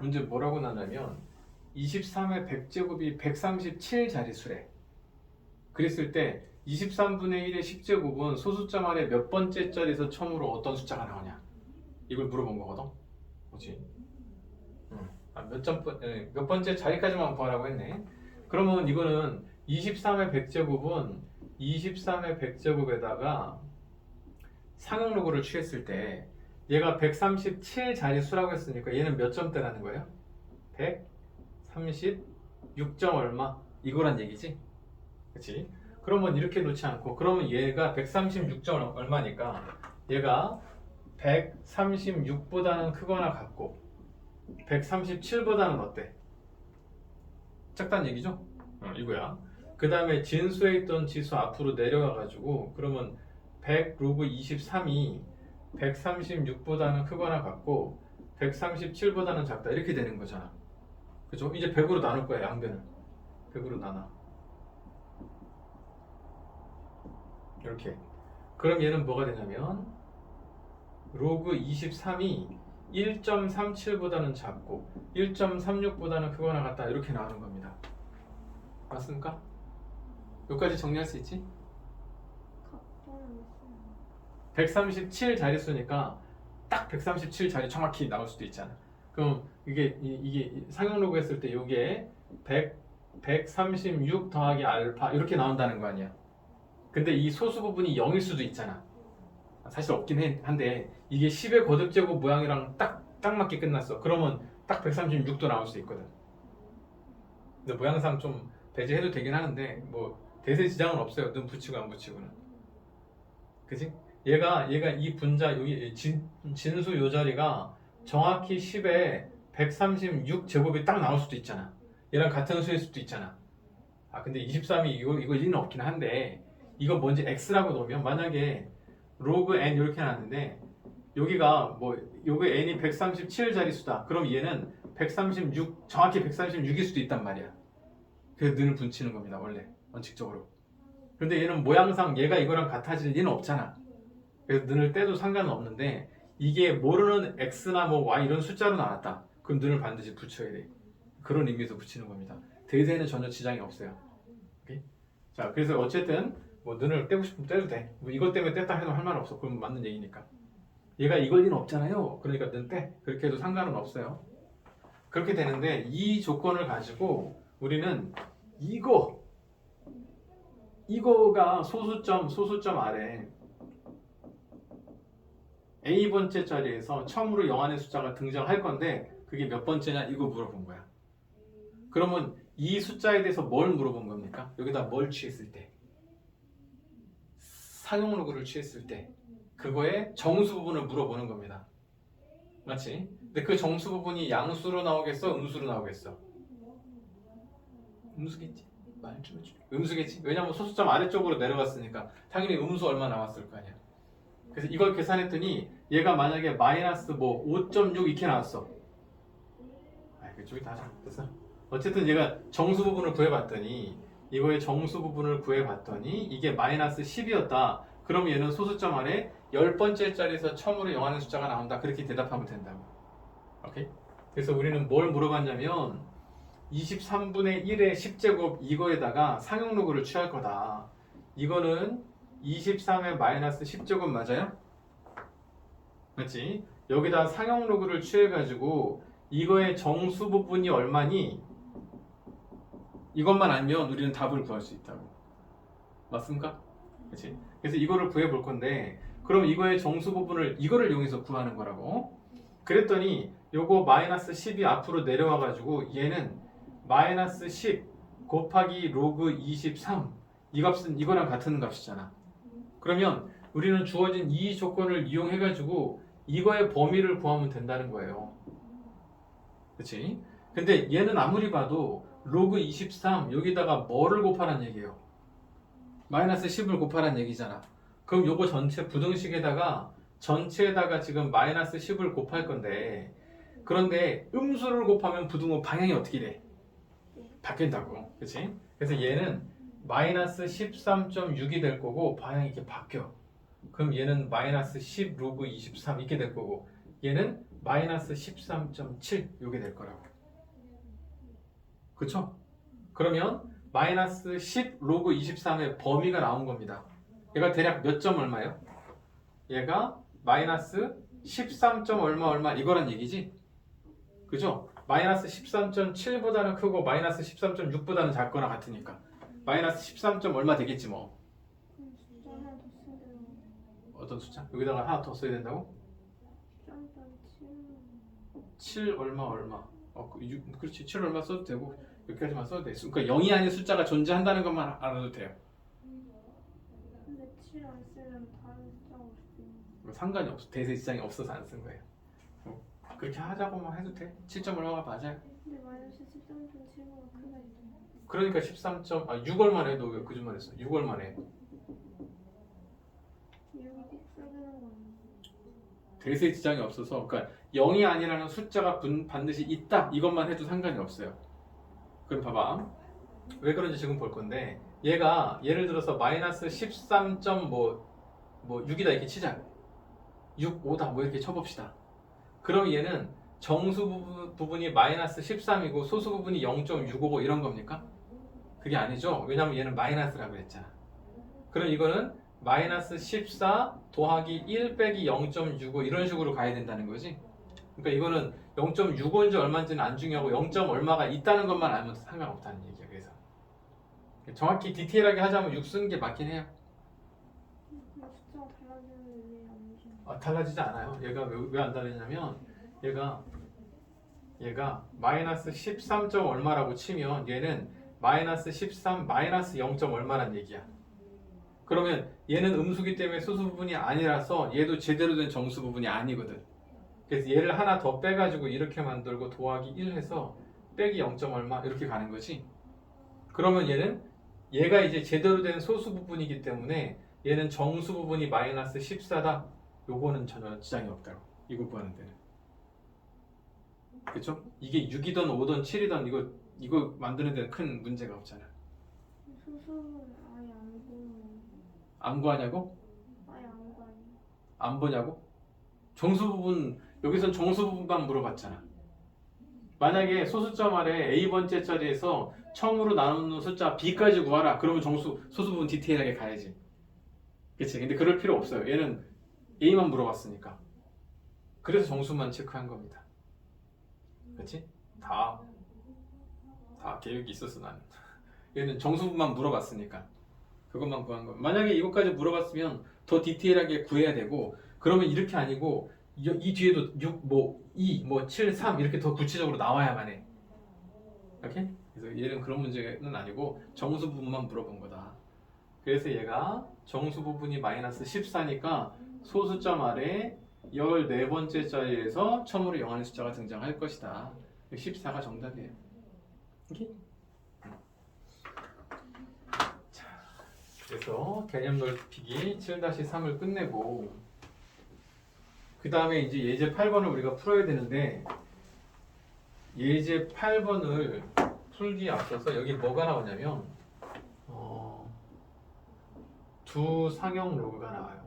문제 뭐라고 나냐면 23의 100제곱이 137 자릿수래. 그랬을 때 23분의 1의 10제곱은 소수점 아래 몇 번째 자리에서 처음으로 어떤 숫자가 나오냐, 이걸 물어본 거거든. 그렇지? 몇 번째 자리까지만 구하라고 했네. 그러면 이거는 23의 100제곱은 23의 100제곱에다가 상용로그를 취했을 때 얘가 137 자릿수라고 했으니까 얘는 몇 점대라는 거예요? 136점 얼마? 이거란 얘기지? 그치? 그러면 이렇게 놓지 않고, 그러면 얘가 136점 얼마니까 얘가 136보다는 크거나 같고 137보다는 어때? 작다는 얘기죠? 이거야. 그 다음에 진수에 있던 지수 앞으로 내려가가지고 그러면 100 로그 23이 136보다는 크거나 같고 137보다는 작다, 이렇게 되는 거잖아. 그죠? 이제 100으로 나눌 거야. 양변을 100으로 나눠. 이렇게. 그럼 얘는 뭐가 되냐면 로그 23이 1.37보다는 작고 1.36보다는 크거나 같다, 이렇게 나오는 겁니다. 맞습니까? 여기까지 정리할 수 있지? 137 자릿수니까 딱 137 자리 정확히 나올 수도 있잖아. 그럼 이게 상용로그 했을 때 이게 136 더하기 알파 이렇게 나온다는 거 아니야. 근데 이 소수 부분이 0일 수도 있잖아. 사실 없긴 한데 이게 10의 거듭제곱 모양이랑 딱 맞게 끝났어. 그러면 딱 136도 나올 수 있거든. 근데 모양상 좀 배제해도 되긴 하는데 뭐 대세 지장은 없어요. 눈 붙이고 안 붙이고는. 그지? 얘가 이 분자 여기 진수 요 자리가 정확히 10에 136 제곱이 딱 나올 수도 있잖아. 얘랑 같은 수일 수도 있잖아. 근데 23이 이거 일리는 없긴 한데 이거 뭔지 x라고 놓으면 만약에 로그 n 이렇게 나왔는데 여기가 뭐 요거 n이 137 자릿수다. 그럼 얘는 136 정확히 136일 수도 있단 말이야. 그래서 는을 붙이는 겁니다. 원래 원칙적으로. 근데 얘는 모양상 얘가 이거랑 같아질 리는 없잖아. 그래서 는을 떼도 상관은 없는데 이게 모르는 x나 뭐 y 이런 숫자로 나왔다. 그럼 는을 반드시 붙여야 돼. 그런 의미에서 붙이는 겁니다. 대세에는 전혀 지장이 없어요. 오케이? 자, 그래서 어쨌든 뭐 는을 떼고 싶으면 떼도 돼. 뭐 이것 때문에 뗐다 해도 할 말 없어. 그럼 맞는 얘기니까. 얘가 이걸 리는 없잖아요. 그러니까 는 떼. 그렇게 해도 상관은 없어요. 그렇게 되는데 이 조건을 가지고 우리는 이거가 소수점 아래 A번째 자리에서 처음으로 영한의 숫자가 등장할 건데 그게 몇 번째냐, 이거 물어본 거야. 그러면 이 숫자에 대해서 뭘 물어본 겁니까? 여기다 뭘 취했을 때? 상용로그를 취했을 때 그거의 정수 부분을 물어보는 겁니다. 맞지? 근데 그 정수 부분이 양수로 나오겠어? 음수로 나오겠어? 음수겠지? 말 좀 해줘. 음수겠지? 왜냐면 소수점 아래쪽으로 내려갔으니까 당연히 음수 얼마 나왔을 거 아니야. 그래서 이걸 계산했더니 얘가 만약에 마이너스 뭐 5.6 이렇게 나왔어. 그쪽이 다 잘못됐어. 어쨌든 얘가 정수 부분을 구해봤더니 이거의 정수 부분을 구해봤더니 이게 마이너스 10이었다. 그럼 얘는 소수점 아래 10번째 자리에서 처음으로 영하는 숫자가 나온다. 그렇게 대답하면 된다고. 오케이? 그래서 우리는 뭘 물어봤냐면 23분의 1의 10제곱 이거에다가 상용로그를 취할 거다. 이거는 23의 마이너스 10제곱 맞아요? 맞지? 여기다 상용로그를 취해가지고 이거의 정수 부분이 얼마니? 이것만 알면 우리는 답을 구할 수 있다고. 맞습니까? 그치? 그래서 이거를 구해 볼 건데 그럼 이거의 정수 부분을 이거를 이용해서 구하는 거라고. 그랬더니 요거 마이너스 10이 앞으로 내려와 가지고 얘는 마이너스 10 곱하기 로그 23 이 값은 이거랑 같은 값이잖아. 그러면 우리는 주어진 이 조건을 이용해 가지고 이거의 범위를 구하면 된다는 거예요. 그치? 근데 얘는 아무리 봐도 로그 23 여기다가 뭐를 곱하란 얘기예요? 마이너스 10을 곱하란 얘기잖아. 그럼 요거 전체 부등식에다가 전체에다가 지금 마이너스 10을 곱할 건데 그런데 음수를 곱하면 부등호 방향이 어떻게 돼? 바뀐다고. 그치? 그래서 얘는 마이너스 13.6이 될 거고 방향이 이렇게 바뀌어. 그럼 얘는 마이너스 10 로그 23 이렇게 될 거고 얘는 마이너스 13.7 요게 될 거라고. 그쵸? 그러면 마이너스 10 로그 23의 범위가 나온 겁니다. 얘가 대략 몇 점 얼마예요? 얘가 마이너스 13. 얼마 얼마 이거란 얘기지? 그죠? 마이너스 13.7보다는 크고 마이너스 13.6보다는 작거나 같으니까 마이너스 13. 얼마 되겠지 뭐. 숫자 하나 더 써야 되는 어떤 숫자? 여기다가 하나 더 써야 된다고? 7 얼마 얼마. 그렇지. 7 얼마 써도 되고 여기까지만 써도 돼. 그러니까 0이 아닌 숫자가 존재한다는 것만 알아도 돼요. 근데 7 안 쓰면 다른 숫자가 없을 수 있는. 상관이 없어. 대세 지장이 없어서 안 쓴 거예요. 그렇게 하자고만 해도 돼. 7. 얼마가 맞아요. 근데 마이너스 13.7보다 크다 했잖아. 그러니까 6월 만에 너 왜 그 줄만 했어? 6월 만에. 6이 꼭 써야 되는 거 아니야? 대세 지장이 없어서 그러니까 0이 아니라는 숫자가 반드시 있다 이것만 해도 상관이 없어요. 그럼 봐봐 왜 그런지 지금 볼 건데 얘가 예를 들어서 마이너스 13. 뭐 6이다 이렇게 치자. 6, 5다 뭐 이렇게 쳐봅시다. 그럼 얘는 정수 부분이 마이너스 13이고 소수 부분이 0.655 이런 겁니까? 그게 아니죠. 왜냐면 얘는 마이너스라고 했잖아. 그럼 이거는 마이너스 14 더하기 1 빼기 0.65 이런 식으로 가야 된다는 거지. 그러니까 이거는 0.65인지 얼마인지는 안 중요하고 0. 얼마가 있다는 것만 알면 상관없다는 얘기야. 그래서 정확히 디테일하게 하자면 6 쓰는 게 맞긴 해요. 숫자가 달라지는데 왜 안 줘? 달라지지 않아요. 얘가 왜 안 달라지냐면 얘가 마이너스 13. 얼마라고 치면 얘는 마이너스 13 마이너스 0. 얼마란 얘기야. 그러면 얘는 음수기 때문에 소수 부분이 아니라서 얘도 제대로 된 정수 부분이 아니거든. 그래서 얘를 하나 더 빼가지고 이렇게 만들고 더하기 1 해서 빼기 0. 얼마 이렇게 가는 거지. 그러면 얘가 이제 제대로 된 소수 부분이기 때문에 얘는 정수 부분이 마이너스 14다. 요거는 전혀 지장이 없다고. 이거 구하는 데는. 그쵸? 이게 6이든 5든 7이든 이거 만드는 데는 큰 문제가 없잖아. 소수는 아예 안 보는. 안 구하냐고? 아예 안 봐요. 안 보냐고? 정수 부분 여기선 정수 부분만 물어봤잖아. 만약에 소수점 아래 A번째 자리에서 처음으로 나누는 숫자 B까지 구하라. 그러면 소수 부분 디테일하게 가야지. 그치? 근데 그럴 필요 없어요. 얘는 A만 물어봤으니까. 그래서 정수만 체크한 겁니다. 그치? 다 계획이 있었어 나는. 얘는 정수 부분만 물어봤으니까. 그것만 구한 거. 만약에 이것까지 물어봤으면 더 디테일하게 구해야 되고 그러면 이렇게 아니고 이 뒤에도 6, 2, 7, 3 이렇게 더 구체적으로 나와야만 해. 오케이? 그래서 얘는 그런 문제는 아니고 정수 부분만 물어본 거다. 그래서 얘가 정수 부분이 마이너스 14니까 소수점 아래 14번째 자리에서 처음으로 영하는 숫자가 등장할 것이다. 14가 정답이에요. 오케이? 그래서 개념 넓히기 7-3을 끝내고 그 다음에 이제 예제 8번을 우리가 풀어야 되는데 예제 8번을 풀기에 앞서서 여기 뭐가 나오냐면 두 상형 로그가 나와요.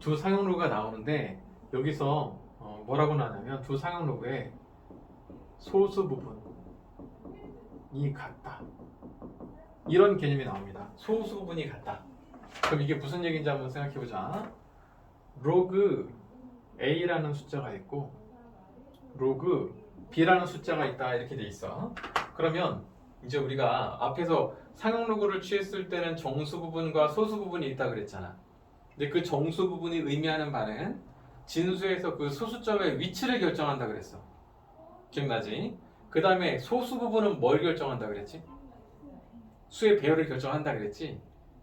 두 상형 로그가 나오는데 여기서 뭐라고 나오냐면 두 상형 로그에 소수 부분이 같다. 이런 개념이 나옵니다. 소수 부분이 같다. 그럼 이게 무슨 얘기인지 한번 생각해보자. 로그 A라는 숫자가 있고 로그 B라는 숫자가 있다 이렇게 돼 있어. 그러면 이제 우리가 앞에서 상형 로그를 취했을 때는 정수 부분과 소수 부분이 있다 그랬잖아. 근데 그 정수 부분이 의미하는 바는 진수에서 그 소수점의 위치를 결정한다 그랬어. 기억나지? 그 다음에 소수 부분은 뭘 결정한다 그랬지? 수의 배열을 결정한다 그랬지?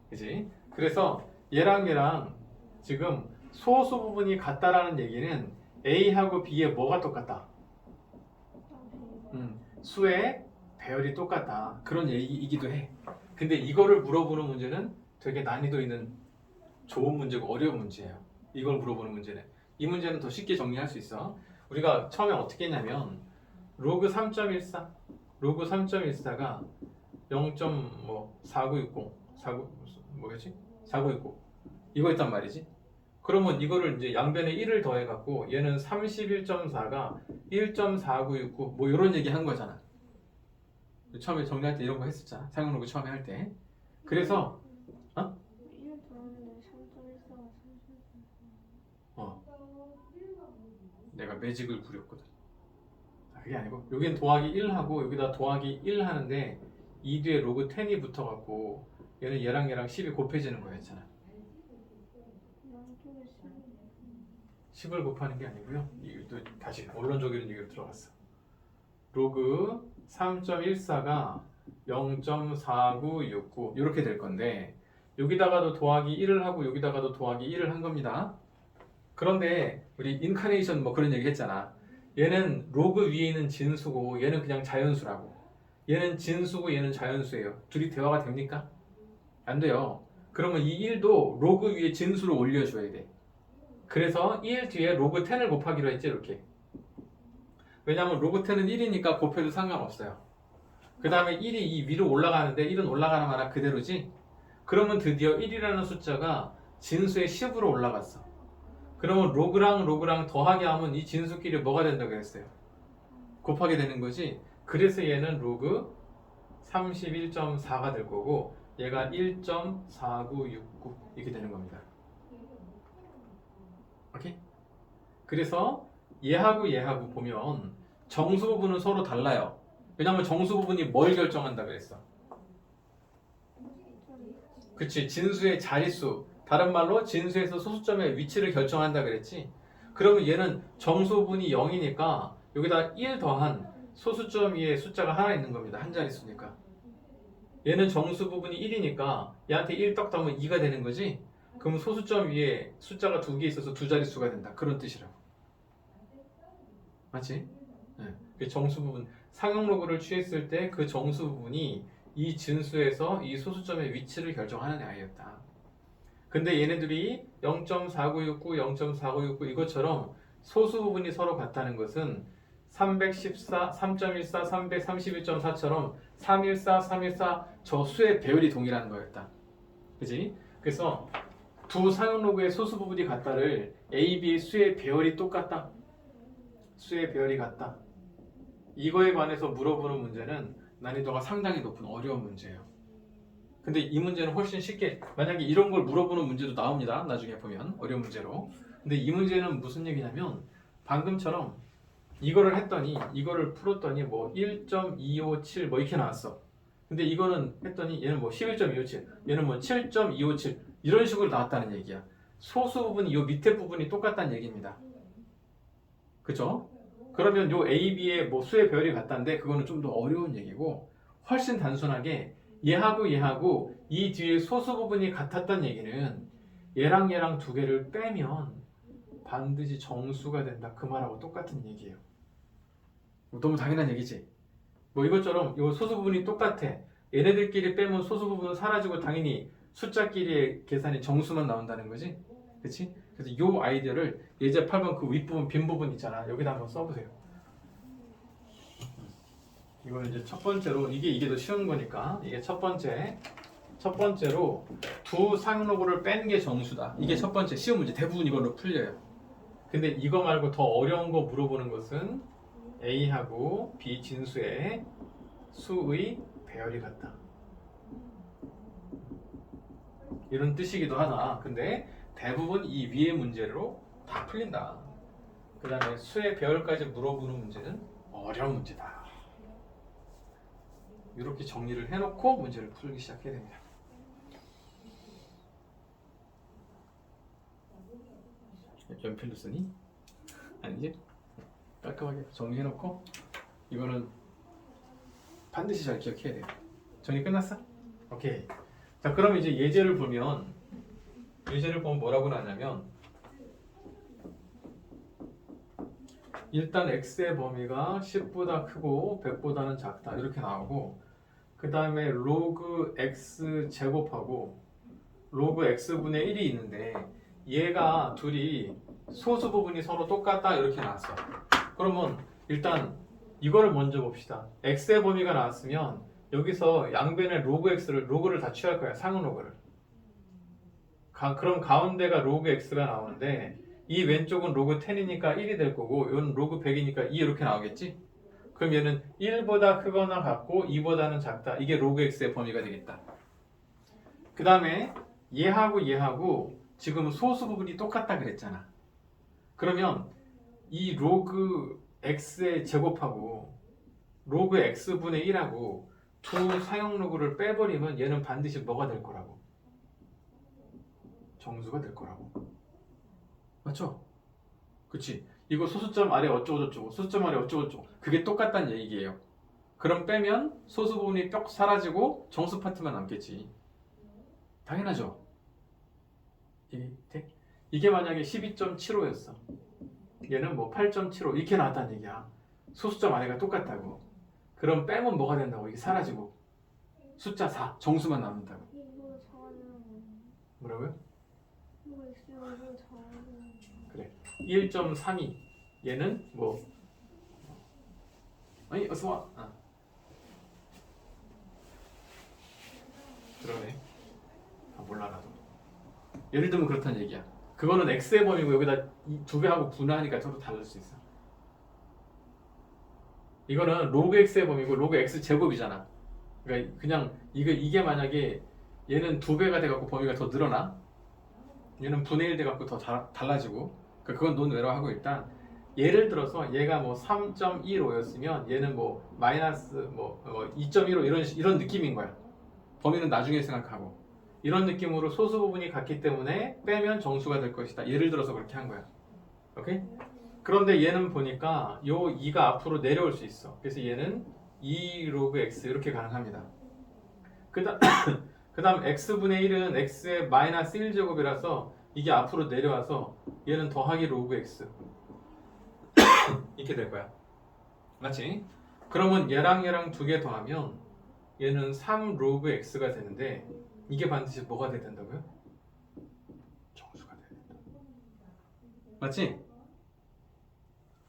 그지? 그래서 얘랑 지금 소수 부분이 같다라는 얘기는 A하고 B의 뭐가 똑같다? 수의 배열이 똑같다. 그런 얘기이기도 해. 근데 이거를 물어보는 문제는 되게 난이도 있는 좋은 문제고 어려운 문제예요. 이걸 물어보는 문제는. 이 문제는 더 쉽게 정리할 수 있어. 우리가 처음에 어떻게 했냐면 로그 3.14 로그 3.14가 0.4960 49 뭐였지? 4960 이거 있단 말이지. 그러면 이거를 이제 양변에 1을 더해갖고 얘는 31.4가 1.4969 뭐 이런 얘기 한 거잖아. 처음에 정리할 때 이런 거 했었잖아. 사용로그 처음에 할 때. 그래서 1 더하면 3.14가 33. 내가 매직을 부렸거든. 그게 아니고 여긴 더하기 1하고 여기다 더하기 1 하는데 이 뒤에 로그 10이 붙어갖고 얘는 얘랑 10이 곱해지는 거였잖아. 양쪽에 10을 곱하는 게 아니고요. 이것도 다시 원론적인 얘기로 들어갔어. 로그 3.14가 0.4969 이렇게 될 건데 여기다가도 더하기 1을 하고 여기다가도 더하기 1을 한 겁니다. 그런데 우리 인카네이션 뭐 그런 얘기 했잖아. 얘는 로그 위에 있는 진수고 얘는 그냥 자연수라고. 얘는 진수고 얘는 자연수예요. 둘이 대화가 됩니까? 안 돼요. 그러면 이 1도 로그 위에 진수로 올려줘야 돼. 그래서 1 뒤에 로그 10을 곱하기로 했지 이렇게. 왜냐하면 로그 10은 1이니까 곱해도 상관없어요. 그 다음에 1이 이 위로 올라가는데 1은 올라가나 마나 그대로지. 그러면 드디어 1이라는 숫자가 진수의 10으로 올라갔어. 그러면 로그랑 더하게 하면 이 진수끼리 뭐가 된다고 했어요? 곱하게 되는 거지. 그래서 얘는 로그 31.4가 될 거고 얘가 1.4969 이렇게 되는 겁니다. 오케이? 그래서 얘하고 보면 정수 부분은 서로 달라요. 왜냐하면 정수 부분이 뭘 결정한다 그랬어? 그치, 진수의 자릿수. 다른 말로 진수에서 소수점의 위치를 결정한다 그랬지. 그러면 얘는 정수 부분이 0이니까 여기다 1 더한 소수점 위에 숫자가 하나 있는 겁니다. 한 자릿수니까. 얘는 정수 부분이 1이니까 얘한테 1 떡 더하면 2가 되는 거지. 그럼 소수점 위에 숫자가 2개 있어서 두 자릿수가 된다. 그런 뜻이라고. 맞지? 네. 정수 부분. 상용로그를 취했을 때 그 정수 부분이 이 진수에서 이 소수점의 위치를 결정하는 아이였다. 근데 얘네들이 0.4969, 0.4969 이것처럼 소수 부분이 서로 같다는 것은 314, 3.14, 331.4처럼 314, 314 저 수의 배열이 동일한 거였다. 그지? 그래서 두 상용로그의 소수 부분이 같다를 A, B의 수의 배열이 똑같다. 수의 배열이 같다. 이거에 관해서 물어보는 문제는 난이도가 상당히 높은 어려운 문제예요. 근데 이 문제는 훨씬 쉽게 만약에 이런 걸 물어보는 문제도 나옵니다. 나중에 보면 어려운 문제로. 근데 이 문제는 무슨 얘기냐면 방금처럼 이거를 했더니 이거를 풀었더니 뭐 1.257 뭐 이렇게 나왔어. 근데 이거는 했더니 얘는 뭐 11.257 얘는 뭐 7.257 이런 식으로 나왔다는 얘기야. 소수 부분이 요 밑에 부분이 똑같다는 얘기입니다. 그죠? 그러면 요 A, B의 뭐 수의 배열이 같다는데 그거는 좀 더 어려운 얘기고 훨씬 단순하게 얘하고 이 뒤에 소수 부분이 같았다는 얘기는 얘랑 두 개를 빼면 반드시 정수가 된다. 그 말하고 똑같은 얘기예요. 너무 당연한 얘기지. 뭐 이것처럼 요 소수 부분이 똑같아. 얘네들끼리 빼면 소수 부분은 사라지고 당연히 숫자끼리의 계산이 정수만 나온다는 거지. 그치? 그래서 요 아이디어를 예제 8번 그 윗부분 빈 부분 있잖아. 여기다 한번 써보세요. 이걸 이제 첫 번째로 이게 더 쉬운 거니까 이게 첫 번째로 두 상용로그를 뺀 게 정수다. 이게 첫 번째 쉬운 문제. 대부분 이걸로 풀려요. 근데 이거 말고 더 어려운 거 물어보는 것은 A하고 B 진수의 수의 배열이 같다. 이런 뜻이기도 하다. 근데 대부분 이 위의 문제로 다 풀린다. 그 다음에 수의 배열까지 물어보는 문제는 어려운 문제다. 이렇게 정리를 해놓고 문제를 풀기 시작해야 됩니다. 연필로 쓰니? 아니지? 깔끔하게 정리해놓고 이거는 반드시 잘 기억해야 돼요. 정리 끝났어? 오케이. 자, 그럼 이제 예제를 보면 뭐라고 나냐면 일단 x의 범위가 10보다 크고 100보다는 작다 이렇게 나오고 그 다음에 로그 x 제곱하고 로그 x분의 1이 있는데 얘가 둘이 소수 부분이 서로 똑같다 이렇게 나왔어. 그러면 일단 이거를 먼저 봅시다. x의 범위가 나왔으면 여기서 양변의 로그 x를 로그를 다 취할 거야. 상응 로그를. 그럼 가운데가 로그 x가 나오는데 이 왼쪽은 로그 10이니까 1이 될 거고 이건 로그 100이니까 2 이렇게 나오겠지? 그럼 얘는 1보다 크거나 같고 2보다는 작다. 이게 로그 x의 범위가 되겠다. 그 다음에 얘하고 지금 소수 부분이 똑같다 그랬잖아. 그러면 이 로그 x의 제곱하고 로그 x분의 1하고 두 사용 로그를 빼버리면 얘는 반드시 뭐가 될 거라고? 정수가 될 거라고. 맞죠? 그치? 이거 소수점 아래 어쩌고저쩌고 소수점 아래 어쩌고저쩌고 그게 똑같다는 얘기예요. 그럼 빼면 소수 부분이 뿅 사라지고 정수 파트만 남겠지. 당연하죠? 이게 만약에 12.75였어. 얘는 뭐 8.75 이렇게 나왔다는 얘기야. 소수점 아래가 똑같다고. 그럼 빼면 뭐가 된다고? 이게 사라지고 숫자 4 정수만 남는다고. 이거 저는 뭐라고요? 이거 있으면 이거 저는 그래 1.32 얘는 뭐 아니 어서와 그러네. 몰라 나도. 예를 들면 그렇다는 얘기야. 그거는 x의 범위고 여기다 이 두 배하고 분화하니까 서로 다를 수 있어. 이거는 로그 x의 범위고 로그 x 제곱이잖아. 그러니까 그냥 이게 만약에 얘는 두 배가 돼갖고 범위가 더 늘어나. 얘는 분의 1 돼갖고 더 달라지고. 그러니까 그건 논외로 하고 일단 예를 들어서 얘가 뭐 3.15였으면 얘는 뭐 마이너스 뭐 2.15 이런 느낌인 거야. 범위는 나중에 생각하고 이런 느낌으로 소수 부분이 같기 때문에 빼면 정수가 될 것이다. 예를 들어서 그렇게 한 거야. 오케이? 그런데 얘는 보니까 요 2가 앞으로 내려올 수 있어. 그래서 얘는 2 로그 x 이렇게 가능합니다. 그다음 x분의 1은 x의 마이너스 1제곱이라서 이게 앞으로 내려와서 얘는 더하기 로그 x 이렇게 될 거야. 맞지? 그러면 얘랑 두 개 더하면 얘는 3 로그 x가 되는데 이게 반드시 뭐가 돼야 된다고요? 정수가 돼야 된다. 맞지?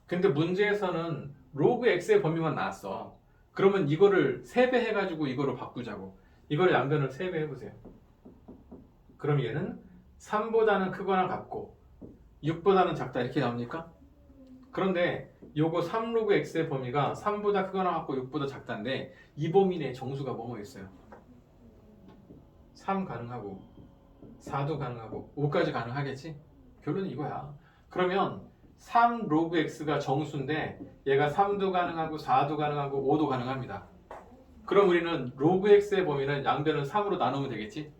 근데 문제에서는 로그 x의 범위만 나왔어. 그러면 이거를 3배 해가지고 이거로 바꾸자고. 이걸 양변을 3배 해보세요. 그럼 얘는 3보다는 크거나 같고 6보다는 작다 이렇게 나옵니까? 그런데 요거 3 로그 x의 범위가 3보다 크거나 같고 6보다 작다인데 이 범위 내에 정수가 뭐뭐 있어요? 3 가능하고 4도 가능하고 5까지 가능하겠지? 결론은 이거야. 그러면 3 로그 x가 정수인데 얘가 3도 가능하고 4도 가능하고 5도 가능합니다. 그럼 우리는 로그 x의 범위는 양변을 3으로 나누면 되겠지?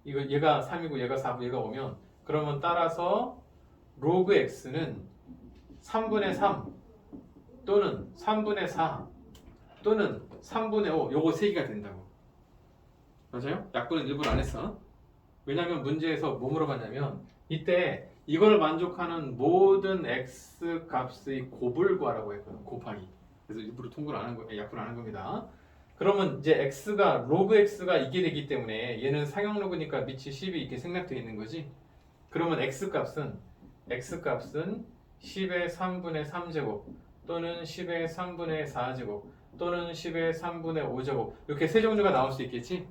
이거 얘가 3이고 얘가 4고 얘가 5면 그러면 따라서 로그 x는 3분의 3 또는 3분의 4 또는 3분의 5 요거 3개가 된다고. 맞아요? 약분은 일부러 안 했어. 왜냐면 문제에서 뭐 물어봤냐면 이때 이걸 만족하는 모든 x 값의 곱을 구하라고 했거든. 곱하기. 그래서 일부러 통분을 안 한 거, 약분을 안 한 겁니다. 그러면 이제 x가 로그 x가 이게 되기 때문에 얘는 상형 로그니까 밑이 10이 이렇게 생략되어 있는 거지. 그러면 x 값은 10의 3분의 3제곱 또는 10의 3분의 4제곱 또는 10의 3분의 5제곱 이렇게 세 종류가 나올 수 있겠지?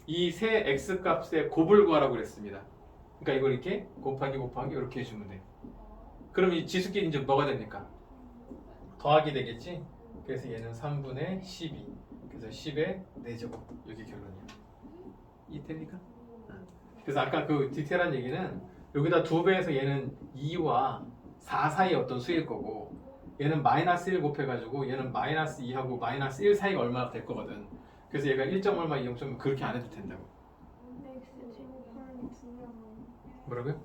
이 세 x 값의 곱을 구하라고 그랬습니다. 그러니까 이걸 이렇게 곱하기 이렇게 해주면 돼. 그럼 이 지수끼리 이제 뭐가 됩니까? 더하기 되겠지? 그래서 얘는 3분의 12 그래서 10의 4제곱 이게 결론이야. 이해됩니까? 그래서 아까 그 디테일한 얘기는 여기다 2배해서 얘는 2와 4 사이 어떤 수일 거고 얘는 마이너스 1 곱해가지고 얘는 마이너스 2하고 마이너스 1 사이가 얼마나 될 거거든. 그래서 얘가 1점 얼마 2점 그렇게 안 해도 된다고. x 제곱하는 게 중요해요. 뭐라고요?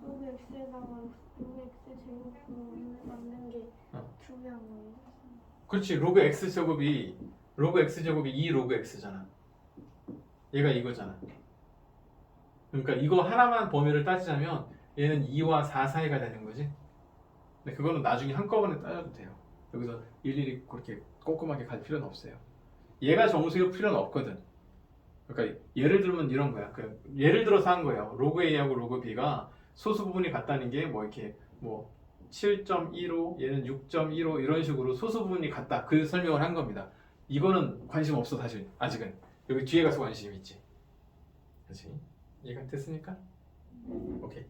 로그 x에다가 로그 x 제곱으로 만든 게 중요한 거예요. 그렇지. 로그 x 제곱이 2 로그 x잖아. 얘가 이거잖아. 그러니까 이거 하나만 범위를 따지자면 얘는 2와 4 사이가 되는 거지. 근데 그거는 나중에 한꺼번에 따져도 돼요. 여기서 일일이 그렇게 꼼꼼하게 갈 필요는 없어요. 얘가 정수일 필요는 없거든. 그러니까 예를 들면 이런 거야. 예를 들어서 한 거예요. 로그 A하고 로그 B가 소수 부분이 같다는 게 뭐 이렇게 뭐 7.15 얘는 6.15 이런 식으로 소수 부분이 같다. 그 설명을 한 겁니다. 이거는 관심 없어 사실 아직은. 여기 뒤에 가서 관심 있지. 그렇지? 이해가 됐습니까? 오케이.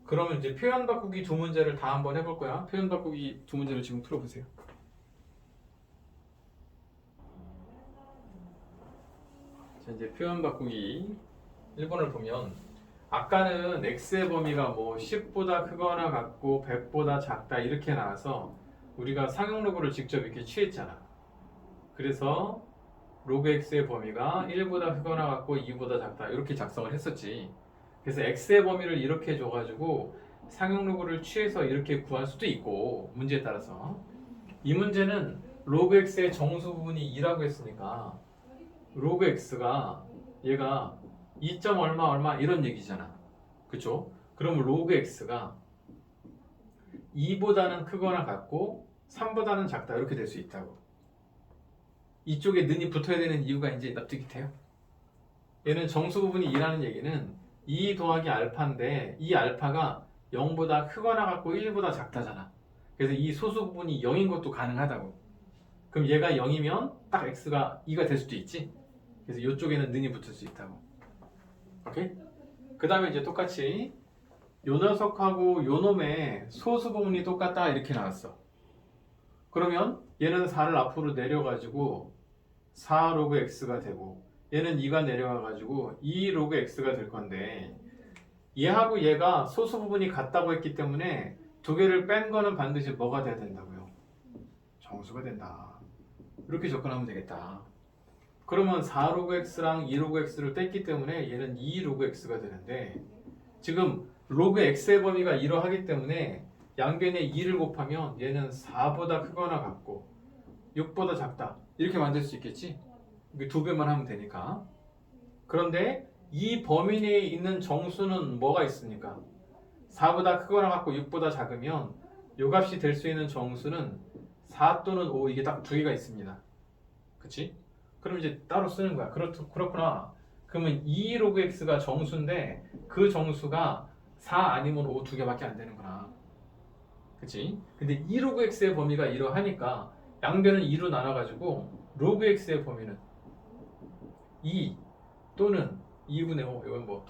그러면 이제 표현 바꾸기 두 문제를 다 한번 해볼 거야. 표현 바꾸기 두 문제를 지금 풀어보세요. 자, 이제 표현 바꾸기 1번을 보면 아까는 x의 범위가 뭐 10보다 크거나 같고 100보다 작다 이렇게 나와서 우리가 상용로그를 직접 이렇게 취했잖아. 그래서 로그 x의 범위가 1보다 크거나 같고 2보다 작다 이렇게 작성을 했었지. 그래서 x의 범위를 이렇게 줘가지고 상용로그를 취해서 이렇게 구할 수도 있고 문제에 따라서 이 문제는 로그 x의 정수 부분이 2라고 했으니까 로그 x가 얘가 2. 얼마 얼마 이런 얘기잖아. 그쵸? 그럼 로그 x가 2보다는 크거나 같고 3보다는 작다 이렇게 될 수 있다고. 이쪽에 는이 붙어야 되는 이유가 이제 납득이 돼요. 얘는 정수 부분이 2라는 얘기는 2 더하기 알파인데 이 알파가 0보다 크거나 같고 1보다 작다잖아. 그래서 이 소수 부분이 0인 것도 가능하다고. 그럼 얘가 0이면 딱 x가 2가 될 수도 있지. 그래서 이쪽에는 는이 붙을 수 있다고. 오케이? 그 다음에 이제 똑같이 요 녀석하고 요 놈의 소수 부분이 똑같다 이렇게 나왔어. 그러면 얘는 4를 앞으로 내려가지고 4 로그 x가 되고 얘는 2가 내려와가지고 2 로그 x가 될 건데 얘하고 얘가 소수 부분이 같다고 했기 때문에 두 개를 뺀 거는 반드시 뭐가 돼야 된다고요? 정수가 된다. 이렇게 접근하면 되겠다. 그러면 4 로그 x랑 2 로그 x를 뺐기 때문에 얘는 2 로그 x가 되는데 지금 로그 x의 범위가 2로 하기 때문에 양변에 2를 곱하면 얘는 4보다 크거나 같고 6보다 작다 이렇게 만들 수 있겠지? 이게 두 배만 하면 되니까. 그런데 이 범위 내에 있는 정수는 뭐가 있습니까? 4보다 크거나 같고 6보다 작으면 요 값이 될 수 있는 정수는 4 또는 5 이게 딱 두 개가 있습니다. 그치? 그럼 이제 따로 쓰는 거야. 그렇구나. 그러면 2 로그 x가 정수인데 그 정수가 4 아니면 5 두 개밖에 안 되는구나. 그치? 근데 2 로그 x의 범위가 이러하니까 양변은 2로 나눠가지고 로그 x의 범위는 2 또는 2분의 5 이건 뭐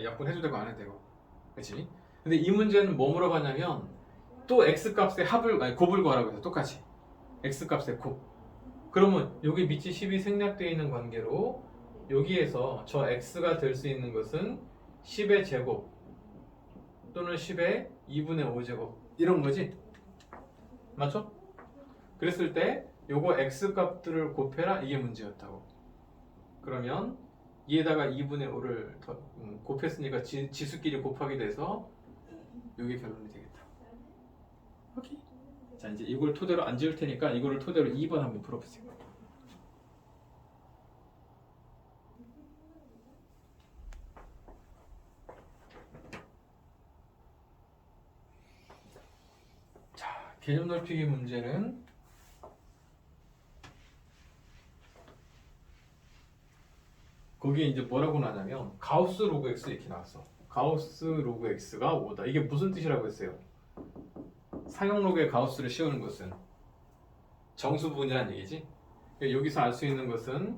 약분해도 되고 안 해도 되고 그치? 근데 이 문제는 뭐 물어봤냐면 또 x 값의 곱을 구하라고 해서 똑같이 x 값의 곱 그러면 여기 밑이 10이 생략되어 있는 관계로 여기에서 저 x가 될 수 있는 것은 10의 제곱 또는 10의 2분의 5제곱 이런 거지? 맞죠? 그랬을 때 요거 x 값들을 곱해라 이게 문제였다고. 그러면 얘에다가 2분의 5를 곱했으니까 지수끼리 곱하게 돼서 요게 결론이 되겠다. 오케이. 자 이제 이걸 토대로 안 지울 테니까 이거를 토대로 2번 한번 풀어보세요. 자 개념 넓히기 문제는 거기에 이제 뭐라고 나냐면 가우스 로그 x 이렇게 나왔어. 가우스 로그 x가 5다. 이게 무슨 뜻이라고 했어요? 상용 로그의 가우스를 씌우는 것은 정수 부분이라는 얘기지. 그러니까 여기서 알 수 있는 것은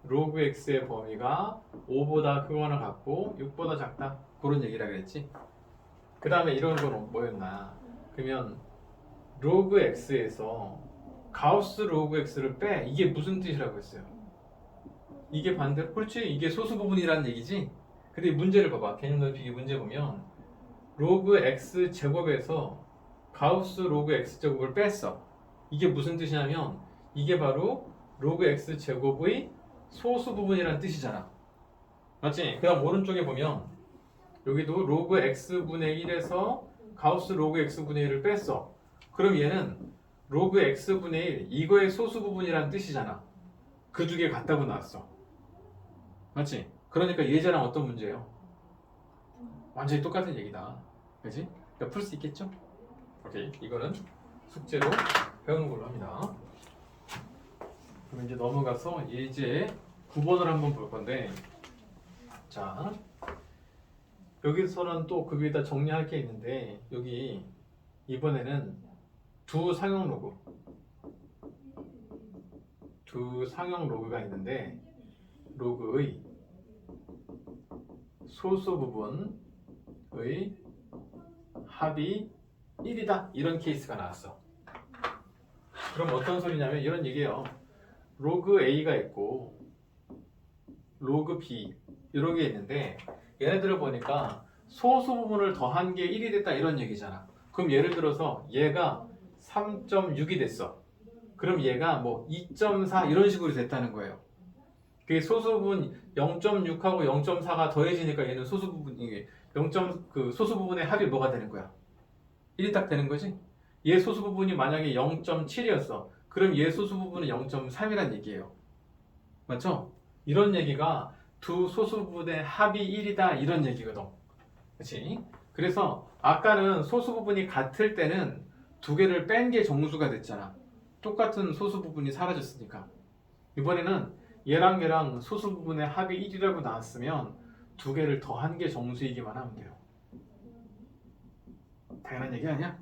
로그 x의 범위가 5보다 크거나 같고 6보다 작다. 그런 얘기라 그랬지. 그 다음에 이런 건 뭐였나? 그러면 로그 x에서 가우스 로그 x를 빼. 이게 무슨 뜻이라고 했어요? 이게 반대로 그렇지 이게 소수 부분이라는 얘기지. 근데 문제를 봐봐. 개념 넓히기 문제 보면 로그 x 제곱에서 가우스 로그 x 제곱을 뺐어. 이게 무슨 뜻이냐면 이게 바로 로그 x 제곱의 소수 부분이라는 뜻이잖아. 맞지? 그 다음 오른쪽에 보면 여기도 로그 x분의 1에서 가우스 로그 x분의 1을 뺐어. 그럼 얘는 로그 x분의 1 이거의 소수 부분이라는 뜻이잖아. 그 두 개 같다고 나왔어. 맞지? 그러니까 예제랑 어떤 문제예요? 완전히 똑같은 얘기다. 그지? 그러니까 풀 수 있겠죠? 오케이. 이거는 숙제로 배우는 걸로 합니다. 그럼 이제 넘어가서 예제 9번을 한번 볼 건데 자 여기서는 또 그 위에다 정리할 게 있는데 여기 이번에는 두 상용 로그가 있는데 로그의 소수 부분의 합이 1이다. 이런 케이스가 나왔어. 그럼 어떤 소리냐면 이런 얘기예요. 로그 A가 있고 로그 B 이런 게 있는데 얘네들을 보니까 소수 부분을 더한 게 1이 됐다 이런 얘기잖아. 그럼 예를 들어서 얘가 3.6이 됐어. 그럼 얘가 뭐 2.4 이런 식으로 됐다는 거예요. 그게 소수 부분 0.6하고 0.4가 더해지니까 얘는 소수 부분이 0. 그 소수 부분의 합이 뭐가 되는 거야? 1이 딱 되는 거지? 얘 소수 부분이 만약에 0.7이었어. 그럼 얘 소수 부분은 0.3이란 얘기예요. 맞죠? 이런 얘기가 두 소수 부분의 합이 1이다 이런 얘기거든. 그렇지? 그래서 아까는 소수 부분이 같을 때는 두 개를 뺀 게 정수가 됐잖아. 똑같은 소수 부분이 사라졌으니까. 이번에는 얘랑 얘랑 소수 부분의 합이 1이라고 나왔으면 두 개를 더한 게 정수이기만 하면 돼요. 당연한 얘기 아니야?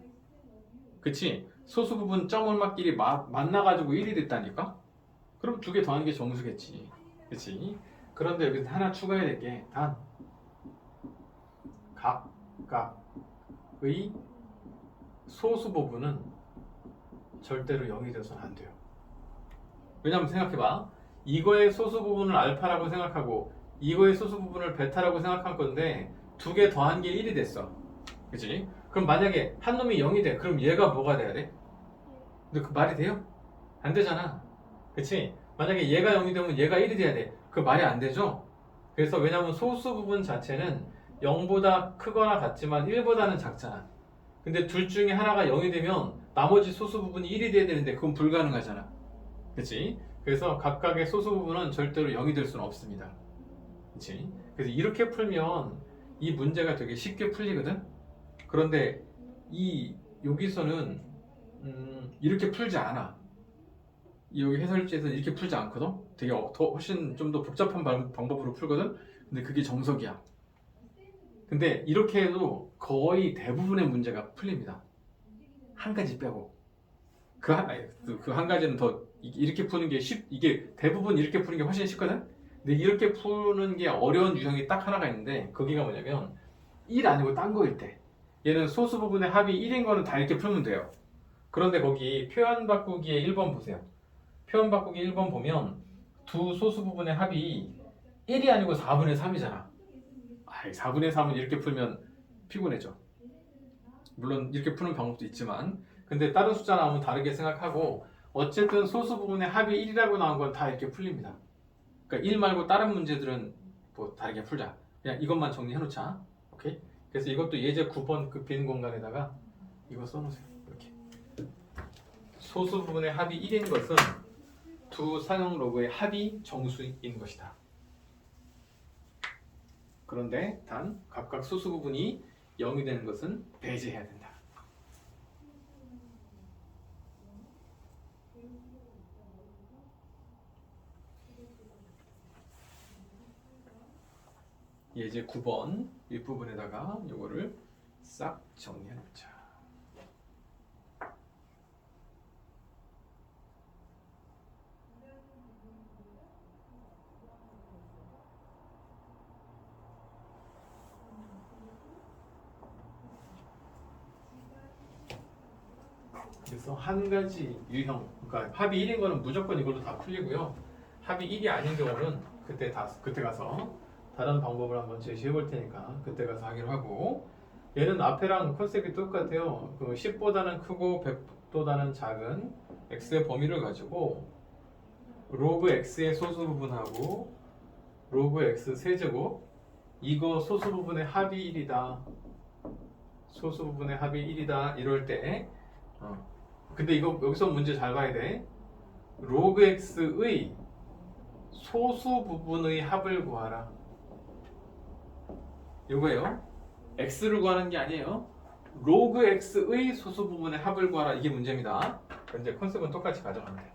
그치? 소수 부분 점 얼마끼리 만나가지고 1이 됐다니까? 그럼 두 개 더한 게 정수겠지. 그치? 그런데 여기서 하나 추가해야 될 게 단 각각의 소수 부분은 절대로 0이 돼서는 안 돼요. 왜냐면 생각해봐. 이거의 소수 부분을 알파라고 생각하고 이거의 소수 부분을 베타라고 생각한 건데 두 개 더한 게 1이 됐어. 그치? 그럼 만약에 한 놈이 0이 돼. 그럼 얘가 뭐가 돼야 돼? 근데 그 말이 돼요? 안 되잖아. 그치? 만약에 얘가 0이 되면 얘가 1이 돼야 돼. 그 말이 안 되죠? 그래서 왜냐면 소수 부분 자체는 0보다 크거나 같지만 1보다는 작잖아. 근데 둘 중에 하나가 0이 되면 나머지 소수 부분이 1이 돼야 되는데 그건 불가능하잖아. 그치? 그래서 각각의 소수 부분은 절대로 0이 될 수는 없습니다. 그치? 그래서 이렇게 풀면 이 문제가 되게 쉽게 풀리거든? 그런데 여기서는 이렇게 풀지 않아. 여기 해설지에서 이렇게 풀지 않거든? 되게 훨씬 좀 더 복잡한 방법으로 풀거든? 근데 그게 정석이야. 근데 이렇게 해도 거의 대부분의 문제가 풀립니다. 한 가지 빼고. 그 한 가지는 더 이렇게 푸는 게 이게 대부분 이렇게 푸는 게 훨씬 쉽거든? 근데 이렇게 푸는 게 어려운 유형이 딱 하나가 있는데 거기가 뭐냐면 1 아니고 딴 거일 때 얘는 소수 부분의 합이 1인 거는 다 이렇게 풀면 돼요. 그런데 거기 표현 바꾸기에 1번 보세요. 표현 바꾸기 1번 보면 두 소수 부분의 합이 1이 아니고 4분의 3이잖아. 4분의 3은 이렇게 풀면 피곤해져. 물론 이렇게 푸는 방법도 있지만 근데 다른 숫자 나오면 다르게 생각하고 어쨌든 소수 부분의 합이 1이라고 나온 건 다 이렇게 풀립니다. 그러니까 1 말고 다른 문제들은 뭐 다르게 풀자. 그냥 이것만 정리해 놓자. 오케이? 그래서 이것도 예제 9번 그 빈 공간에다가 이거 써놓으세요. 이렇게. 소수 부분의 합이 1인 것은 두 상형 로그의 합이 정수인 것이다. 그런데 단 각각 소수 부분이 0이 되는 것은 배제해야 된다. 예제 9번 윗부분에다가 이거를 싹 정리해 놓자. 그래서 한 가지 유형, 그러니까 합이 1인 거는 무조건 이걸로 다 풀리고요. 합이 1이 아닌 경우는 그때 가서 다른 방법을 한번 제시해 볼 테니까 그때 가서 하기로 하고 얘는 앞에랑 컨셉이 똑같아요. 그 10보다는 크고 100보다는 작은 x의 범위를 가지고 로그 x의 소수 부분하고 로그 x 세제곱 이거 소수 부분의 합이 1이다. 소수 부분의 합이 1이다. 이럴 때 근데 이거 여기서 문제 잘 봐야 돼. 로그 x의 소수 부분의 합을 구하라. 이거예요. x를 구하는 게 아니에요. 로그 x의 소수 부분의 합을 구하라. 이게 문제입니다. 근데 컨셉은 똑같이 가져가면 돼.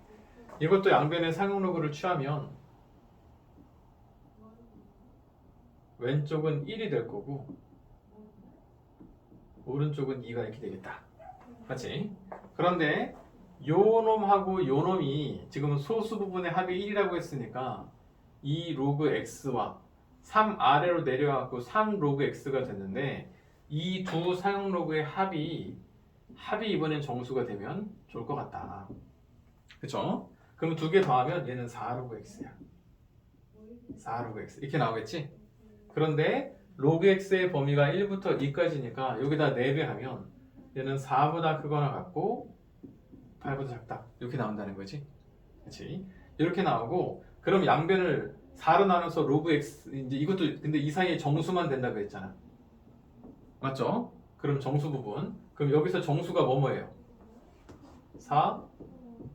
이것도 양변의 상용 로그를 취하면 왼쪽은 1이 될 거고 오른쪽은 2가 이렇게 되겠다. 맞지? 그런데 요 놈하고 요 놈이 지금 소수 부분의 합이 1이라고 했으니까 2 로그 x와 3 아래로 내려가고 3 로그 x가 됐는데 이 두 사용 로그의 합이 이번엔 정수가 되면 좋을 것 같다. 그쵸? 그럼 두 개 더하면 얘는 4 로그 x야. 4 로그 x 이렇게 나오겠지? 그런데 로그 x의 범위가 1부터 2까지니까 여기다 4배 하면 얘는 4보다 크거나 같고 8보다 작다. 이렇게 나온다는 거지. 그렇지? 이렇게 나오고 그럼 양변을 4로 나눠서 로그 x 이제 이것도 근데 이 사이에 정수만 된다고 했잖아. 맞죠? 그럼 정수 부분. 그럼 여기서 정수가 뭐예요? 4,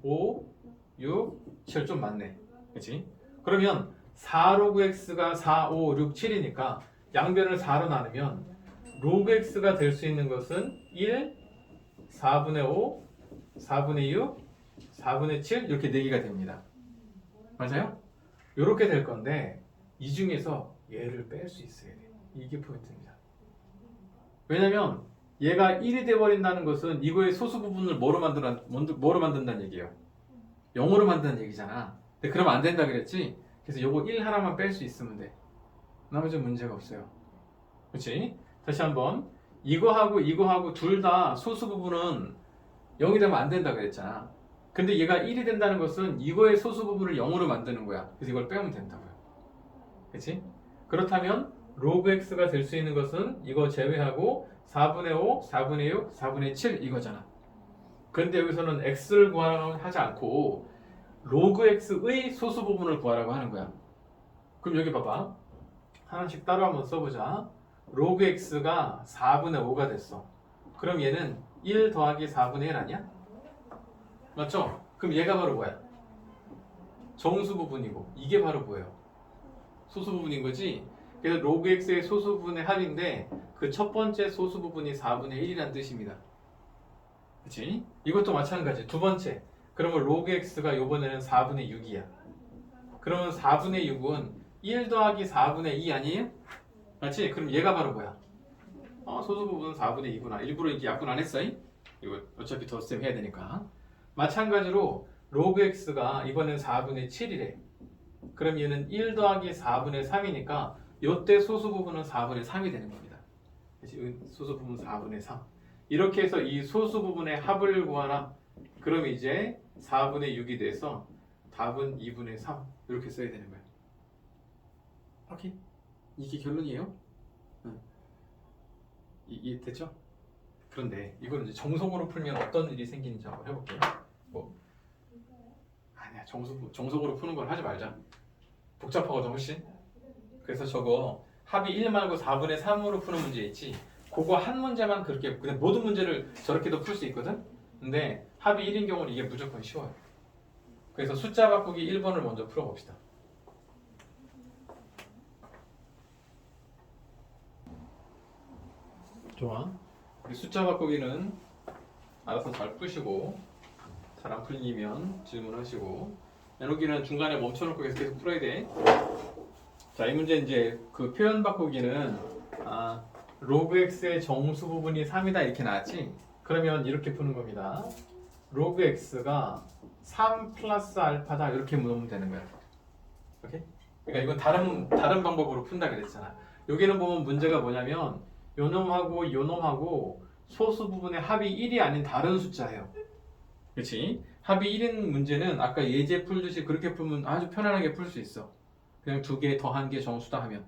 5, 6, 7 좀 많네. 그렇지? 그러면 4 로그 x가 4, 5, 6, 7이니까 양변을 4로 나누면 로그 x가 될 수 있는 것은 1, 4분의 5, 4분의 6, 4분의 7 이렇게 4개가 됩니다. 맞아요? 이렇게 될 건데 이 중에서 얘를 뺄 수 있어야 돼요. 이게 포인트입니다. 왜냐면 얘가 1이 돼버린다는 것은 이거의 소수 부분을 뭐로 만든다는 얘기예요? 0으로 만든다는 얘기잖아. 근데 그러면 안 된다 그랬지? 그래서 요거 1 하나만 뺄 수 있으면 돼. 나머지는 문제가 없어요. 그렇지? 다시 한번 이거하고 둘 다 소수 부분은 0이 되면 안 된다 그랬잖아. 근데 얘가 1이 된다는 것은 이거의 소수 부분을 0으로 만드는 거야. 그래서 이걸 빼면 된다고요. 그렇지? 그렇다면 로그 x가 될 수 있는 것은 이거 제외하고 4분의 5, 4분의 6, 4분의 7 이거잖아. 그런데 여기서는 x를 구하라고 하지 않고 로그 x의 소수 부분을 구하라고 하는 거야. 그럼 여기 봐봐. 하나씩 따로 한번 써보자. 로그 x가 4분의 5가 됐어. 그럼 얘는 1 더하기 4분의 1 아니야? 맞죠? 그럼 얘가 바로 뭐야? 정수 부분이고 이게 바로 뭐예요? 소수 부분인 거지? 그래서 로그 x의 소수 부분의 합인데 그 첫 번째 소수 부분이 4분의 1이라는 뜻입니다. 그치? 이것도 마찬가지. 두 번째. 그러면 로그 x가 이번에는 4분의 6이야. 그러면 4분의 6은 1 더하기 4분의 2 아니에요? 맞지? 그럼 얘가 바로 뭐야? 소수 부분은 4분의 2구나. 일부러 이렇게 약분 안 했어? 이거 어차피 덧셈 해야 되니까. 마찬가지로 로그 x가 이번엔 4분의 7이래. 그럼 얘는 1 더하기 4분의 3이니까 이때 소수 부분은 4분의 3이 되는 겁니다. 소수 부분 4분의 3. 이렇게 해서 이 소수 부분의 합을 구하라. 그럼 이제 4분의 6이 돼서 답은 2분의 3 이렇게 써야 되는 거야. 오케이. 이게 결론이에요? 응. 이해됐죠? 그런데 이걸 이제 정석으로 풀면 어떤 일이 생기는지 한번 해볼게요. 아니야, 정석으로 푸는 걸 하지 말자. 복잡하거든 훨씬. 그래서 저거 합이 1 말고 4분의 3으로 푸는 문제 있지. 그거 한 문제만 그렇게 근데 모든 문제를 저렇게도 풀 수 있거든. 근데 합이 1인 경우는 이게 무조건 쉬워요. 그래서 숫자 바꾸기 1번을 먼저 풀어봅시다. 좋아. 우리 숫자 바꾸기는 알아서 잘 푸시고 잘 안 풀리면 질문하시고 나누기는 중간에 멈춰놓고 계속 풀어야 돼. 자, 이 문제 이제 그 표현 바꾸기는 로그 x의 정수 부분이 3이다 이렇게 나왔지? 그러면 이렇게 푸는 겁니다. 로그 x가 3 플러스 알파다 이렇게 놓으면 되는 거야. 오케이? 그러니까 이건 다른 방법으로 푼다 그랬잖아. 여기는 보면 문제가 뭐냐면 요놈하고 요놈하고 소수 부분의 합이 1이 아닌 다른 숫자예요. 그렇지? 합이 1인 문제는 아까 예제 풀듯이 그렇게 풀면 아주 편안하게 풀 수 있어. 그냥 2개 더한 게 정수다 하면.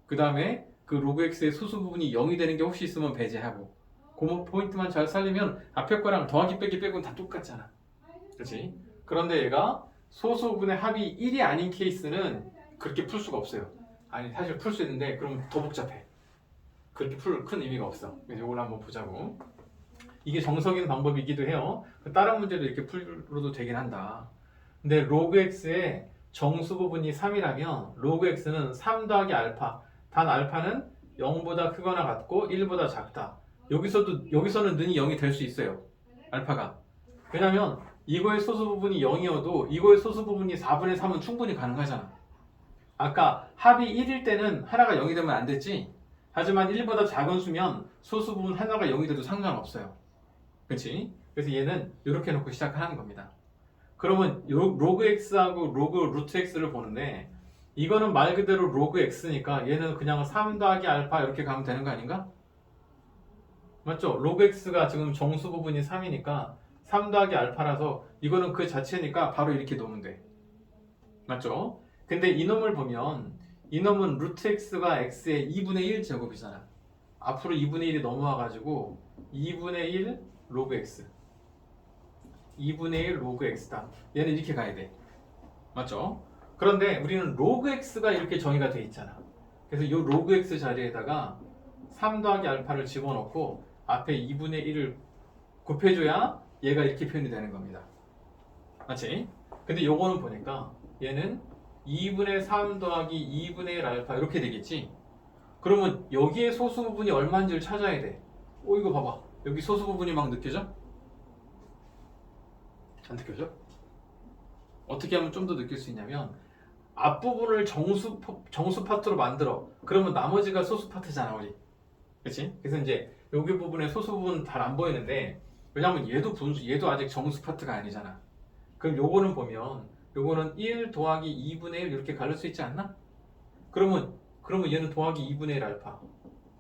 그 다음에 그 로그 x의 소수 부분이 0이 되는 게 혹시 있으면 배제하고. 그 포인트만 잘 살리면 앞에 거랑 더하기 빼기 빼고는 다 똑같잖아. 그렇지? 그런데 얘가 소수 부분의 합이 1이 아닌 케이스는 그렇게 풀 수가 없어요. 아니 사실 풀 수 있는데 그럼 더 복잡해. 그렇게 풀 큰 의미가 없어. 그래서 이걸 한번 보자고. 이게 정석인 방법이기도 해요. 다른 문제도 이렇게 풀어도 되긴 한다. 근데 로그 x의 정수 부분이 3이라면 로그 x는 3 더하기 알파. 단 알파는 0보다 크거나 같고 1보다 작다. 여기서는 는이 0이 될 수 있어요. 알파가. 왜냐면 이거의 소수 부분이 0이어도 이거의 소수 부분이 4분의 3은 충분히 가능하잖아. 아까 합이 1일 때는 하나가 0이 되면 안 됐지? 하지만 1보다 작은 수면 소수 부분 하나가 0이 돼도 상관없어요. 그렇지? 그래서 얘는 이렇게 놓고 시작하는 겁니다. 그러면 로그 x하고 로그 루트 x를 보는데 이거는 말 그대로 로그 x니까 얘는 그냥 3 더하기 알파 이렇게 가면 되는 거 아닌가? 맞죠? 로그 x가 지금 정수 부분이 3이니까 3 더하기 알파라서 이거는 그 자체니까 바로 이렇게 놓으면 돼. 맞죠? 근데 이놈을 보면 이놈은 루트 x가 x의 2분의 1 제곱이잖아. 앞으로 2분의 1이 넘어와가지고 2분의 1 로그 x 2분의 1 로그 x다. 얘는 이렇게 가야 돼. 맞죠? 그런데 우리는 로그 x가 이렇게 정의가 돼 있잖아. 그래서 이 로그 x 자리에다가 3 더하기 알파를 집어넣고 앞에 2분의 1을 곱해줘야 얘가 이렇게 표현이 되는 겁니다. 맞지? 근데 요거는 보니까 얘는 2분의 3 더하기 2분의 1 알파 이렇게 되겠지? 그러면 여기에 소수 부분이 얼마인지를 찾아야 돼. 이거 봐봐. 여기 소수 부분이 막 느껴져? 안 느껴져? 어떻게 하면 좀 더 느낄 수 있냐면 앞부분을 정수 파트로 만들어. 그러면 나머지가 소수 파트잖아, 우리. 그치? 그래서 이제 여기 부분에 소수 부분 잘 안 보이는데 왜냐면 얘도 아직 정수 파트가 아니잖아. 그럼 요거는 보면 요거는 1 더하기 2분의 1 이렇게 갈릴 수 있지 않나? 그러면 얘는 더하기 2분의 1 알파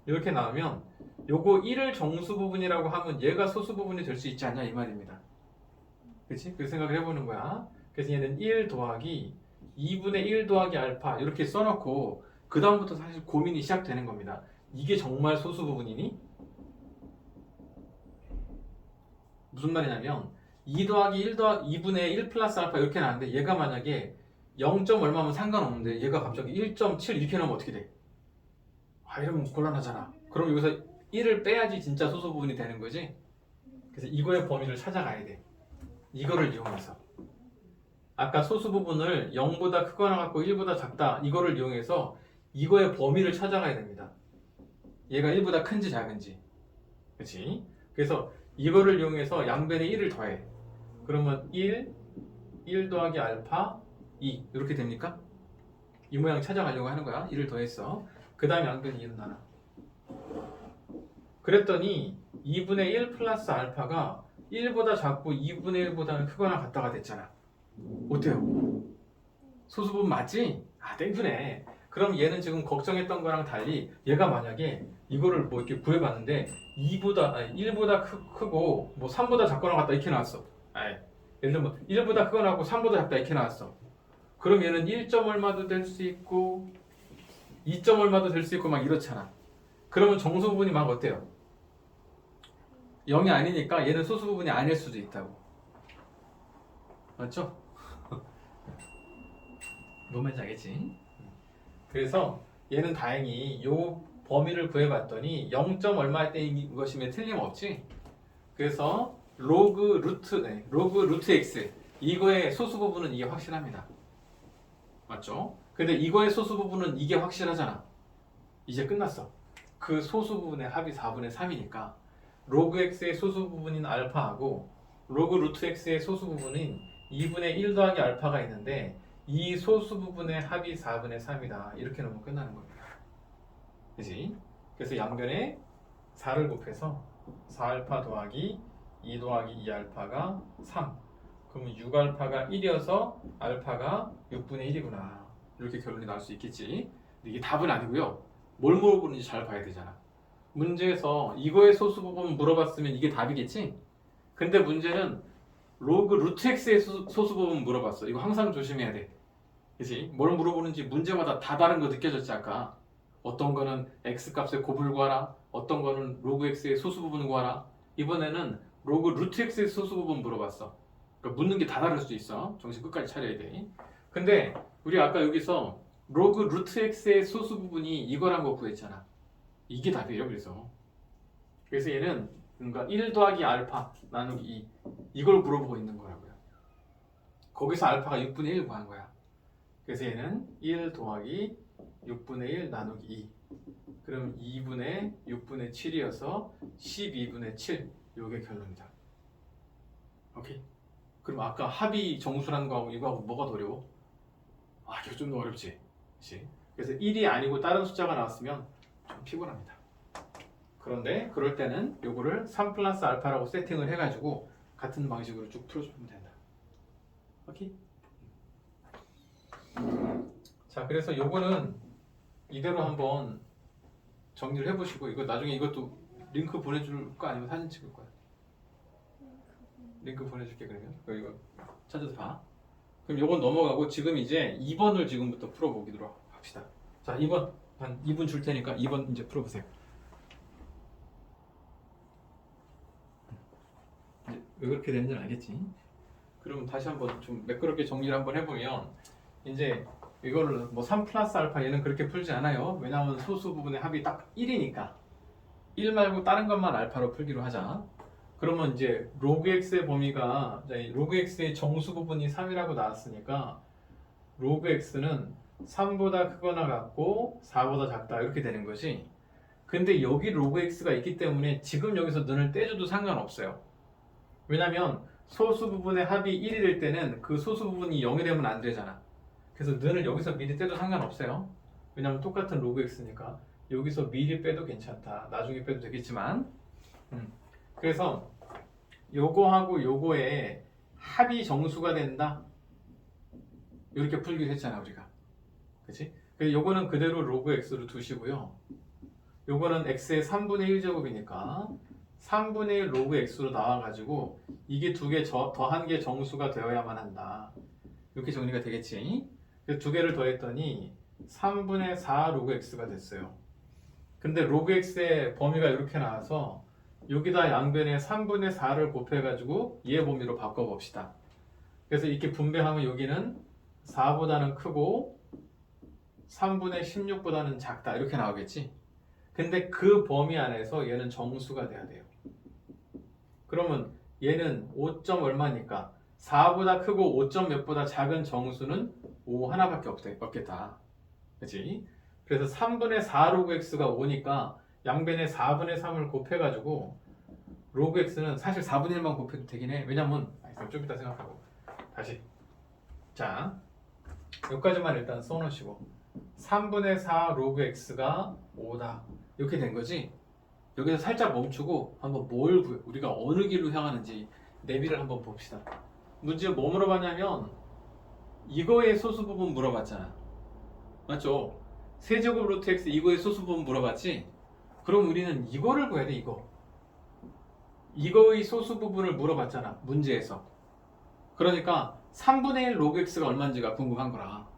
이렇게 나오면 요거 1을 정수 부분이라고 하면 얘가 소수 부분이 될 수 있지 않냐 이 말입니다. 그치? 그 생각을 해보는 거야. 그래서 얘는 1 더하기 2분의 1 더하기 알파 이렇게 써놓고 그 다음부터 사실 고민이 시작되는 겁니다. 이게 정말 소수 부분이니? 무슨 말이냐면 2 더하기 1 더하기 2분의 1 플러스 알파 이렇게 나왔는데 얘가 만약에 0. 얼마면 상관없는데 얘가 갑자기 1.7 이렇게 나오면 어떻게 돼? 이러면 곤란하잖아. 그럼 여기서 1을 빼야지 진짜 소수 부분이 되는 거지. 그래서 이거의 범위를 찾아가야 돼. 이거를 이용해서 아까 소수 부분을 0보다 크거나 같고 1보다 작다 이거를 이용해서 이거의 범위를 찾아가야 됩니다. 얘가 1보다 큰지 작은지. 그렇지? 그래서 이거를 이용해서 양변에 1을 더해. 그러면 1 더하기 알파 2 이렇게 됩니까? 이 모양 찾아가려고 하는 거야. 1을 더했어. 그 다음에 양변이 2로 나눠. 그랬더니 2분의 1 플러스 알파가 1보다 작고 2분의 1보다는 크거나 같다가 됐잖아. 어때요? 소수분 맞지? 땡큐네. 그럼 얘는 지금 걱정했던 거랑 달리 얘가 만약에 이거를 뭐 이렇게 구해봤는데 1보다 크고 뭐 3보다 작거나 같다 이렇게 나왔어. 예를 들면 1보다 크거나 같고 3보다 작다 이렇게 나왔어. 그럼 얘는 1점 얼마도 될 수 있고 2점 얼마도 될 수 있고 막 이렇잖아. 그러면 정수 부분이 막 어때요? 0이 아니니까 얘는 소수 부분이 아닐 수도 있다고. 맞죠? 뭔 말인지 알겠지? 그래서 얘는 다행히 요 범위를 구해봤더니 0. 얼마 때인 것이면 틀림없지. 그래서 로그 루트 x 이거의 소수 부분은 이게 확실합니다. 맞죠? 근데 이거의 소수 부분은 이게 확실하잖아. 이제 끝났어. 그 소수 부분의 합이 4분의 3이니까 로그 x의 소수 부분인 알파하고 로그 루트 x의 소수 부분인 2분의 1 더하기 알파가 있는데 이 소수 부분의 합이 4분의 3이다. 이렇게 놓으면 끝나는 겁니다. 그치? 그래서 양변에 4를 곱해서 4알파 더하기 2 더하기 2알파가 3. 그러면 6알파가 1이어서 알파가 6분의 1이구나. 이렇게 결론이 나올 수 있겠지. 근데 이게 답은 아니고요. 뭘 물어보는지 잘 봐야 되잖아. 문제에서 이거의 소수 부분 물어봤으면 이게 답이겠지? 근데 문제는 로그 루트 x의 소수 부분 물어봤어. 이거 항상 조심해야 돼. 그치? 뭘 물어보는지 문제마다 다 다른 거 느껴졌지 아까. 어떤 거는 x 값의 곱을 구하라. 어떤 거는 로그 x의 소수 부분 구하라. 이번에는 로그 루트 x의 소수 부분 물어봤어. 그러니까 묻는 게 다 다를 수 있어. 정신 끝까지 차려야 돼. 근데 우리 아까 여기서 로그 루트 x의 소수 부분이 이거란 거 구했잖아. 이게 답이에요. 그래서 얘는 그러니까 1 더하기 알파 나누기 2 이걸 물어보고 있는 거라고요. 거기서 알파가 6분의 1 구한 거야. 그래서 얘는 1 더하기 6분의 1 나누기 2 그럼 2분의 6분의 7이어서 12분의 7 요게 결론이다. 오케이? 그럼 아까 합이 정수라는 거하고 이거하고 뭐가 더 어려워? 이거 좀 더 어렵지. 그치? 그래서 1이 아니고 다른 숫자가 나왔으면 좀 피곤합니다. 그런데 그럴 때는 요거를 3 플러스 알파라고 세팅을 해가지고 같은 방식으로 쭉 풀어주면 된다. 오케이? 자, 그래서 요거는 이대로 한번 정리를 해보시고 이거 나중에 이것도 링크 보내줄 거 아니면 사진 찍을 거야? 링크 보내줄게 그러면 이거 찾아서 봐. 그럼 요건 넘어가고 지금 이제 2번을 지금부터 풀어보기로 합시다. 자, 2번 한 2분 줄 테니까 2번 이제 풀어보세요. 이제 왜 그렇게 되는지 알겠지? 그럼 다시 한번 좀 매끄럽게 정리를 한번 해보면 이제 이거를 뭐 3 플러스 알파 얘는 그렇게 풀지 않아요. 왜냐하면 소수 부분의 합이 딱 1이니까 1 말고 다른 것만 알파로 풀기로 하자. 그러면 이제 로그 x의 범위가 로그 x의 정수 부분이 3이라고 나왔으니까 로그 x는 3보다 크거나 같고 4보다 작다 이렇게 되는 거지. 근데 여기 로그 x가 있기 때문에 지금 여기서 는을 떼줘도 상관없어요. 왜냐면 소수 부분의 합이 1이 될 때는 그 소수 부분이 0이 되면 안 되잖아. 그래서 는을 여기서 미리 떼도 상관없어요. 왜냐면 똑같은 로그 x니까 여기서 미리 빼도 괜찮다. 나중에 빼도 되겠지만 그래서 요거하고 요거의 합이 정수가 된다. 이렇게 풀기로 했잖아 우리가. 그치? 그래서 요거는 그대로 로그 x로 두시고요. 요거는 x의 3분의 1제곱이니까 3분의 1 로그 x로 나와가지고 이게 두 개 더한 게 정수가 되어야만 한다. 이렇게 정리가 되겠지? 두 개를 더했더니 3분의 4 로그 x가 됐어요. 근데 로그 x의 범위가 이렇게 나와서 여기다 양변에 3분의 4를 곱해가지고 얘 범위로 바꿔봅시다. 그래서 이렇게 분배하면 여기는 4보다는 크고 3분의 16보다는 작다 이렇게 나오겠지? 근데 그 범위 안에서 얘는 정수가 돼야 돼요. 그러면 얘는 5점 얼마니까 4보다 크고 5점 몇보다 작은 정수는 5 하나밖에 없겠다. 그치? 그래서 3분의 4 로그 x가 5니까 양변에 4분의 3을 곱해가지고 로그 x는 사실 4분의 1만 곱해도 되긴 해. 왜냐면 좀 이따 생각하고 다시 자 여기까지만 일단 써놓으시고 3분의 4 로그 x가 5다 이렇게 된 거지. 여기서 살짝 멈추고 한번 뭘 구해 우리가 어느 길로 향하는지 내비를 한번 봅시다. 문제 뭐 물어봤냐면 이거의 소수 부분 물어봤잖아. 맞죠? 세제곱 루트 x 이거의 소수 부분 물어봤지? 그럼 우리는 이거를 구해야 돼. 이거의 소수 부분을 물어봤잖아 문제에서. 그러니까 3분의 1 로그 x가 얼마인지가 궁금한 거라.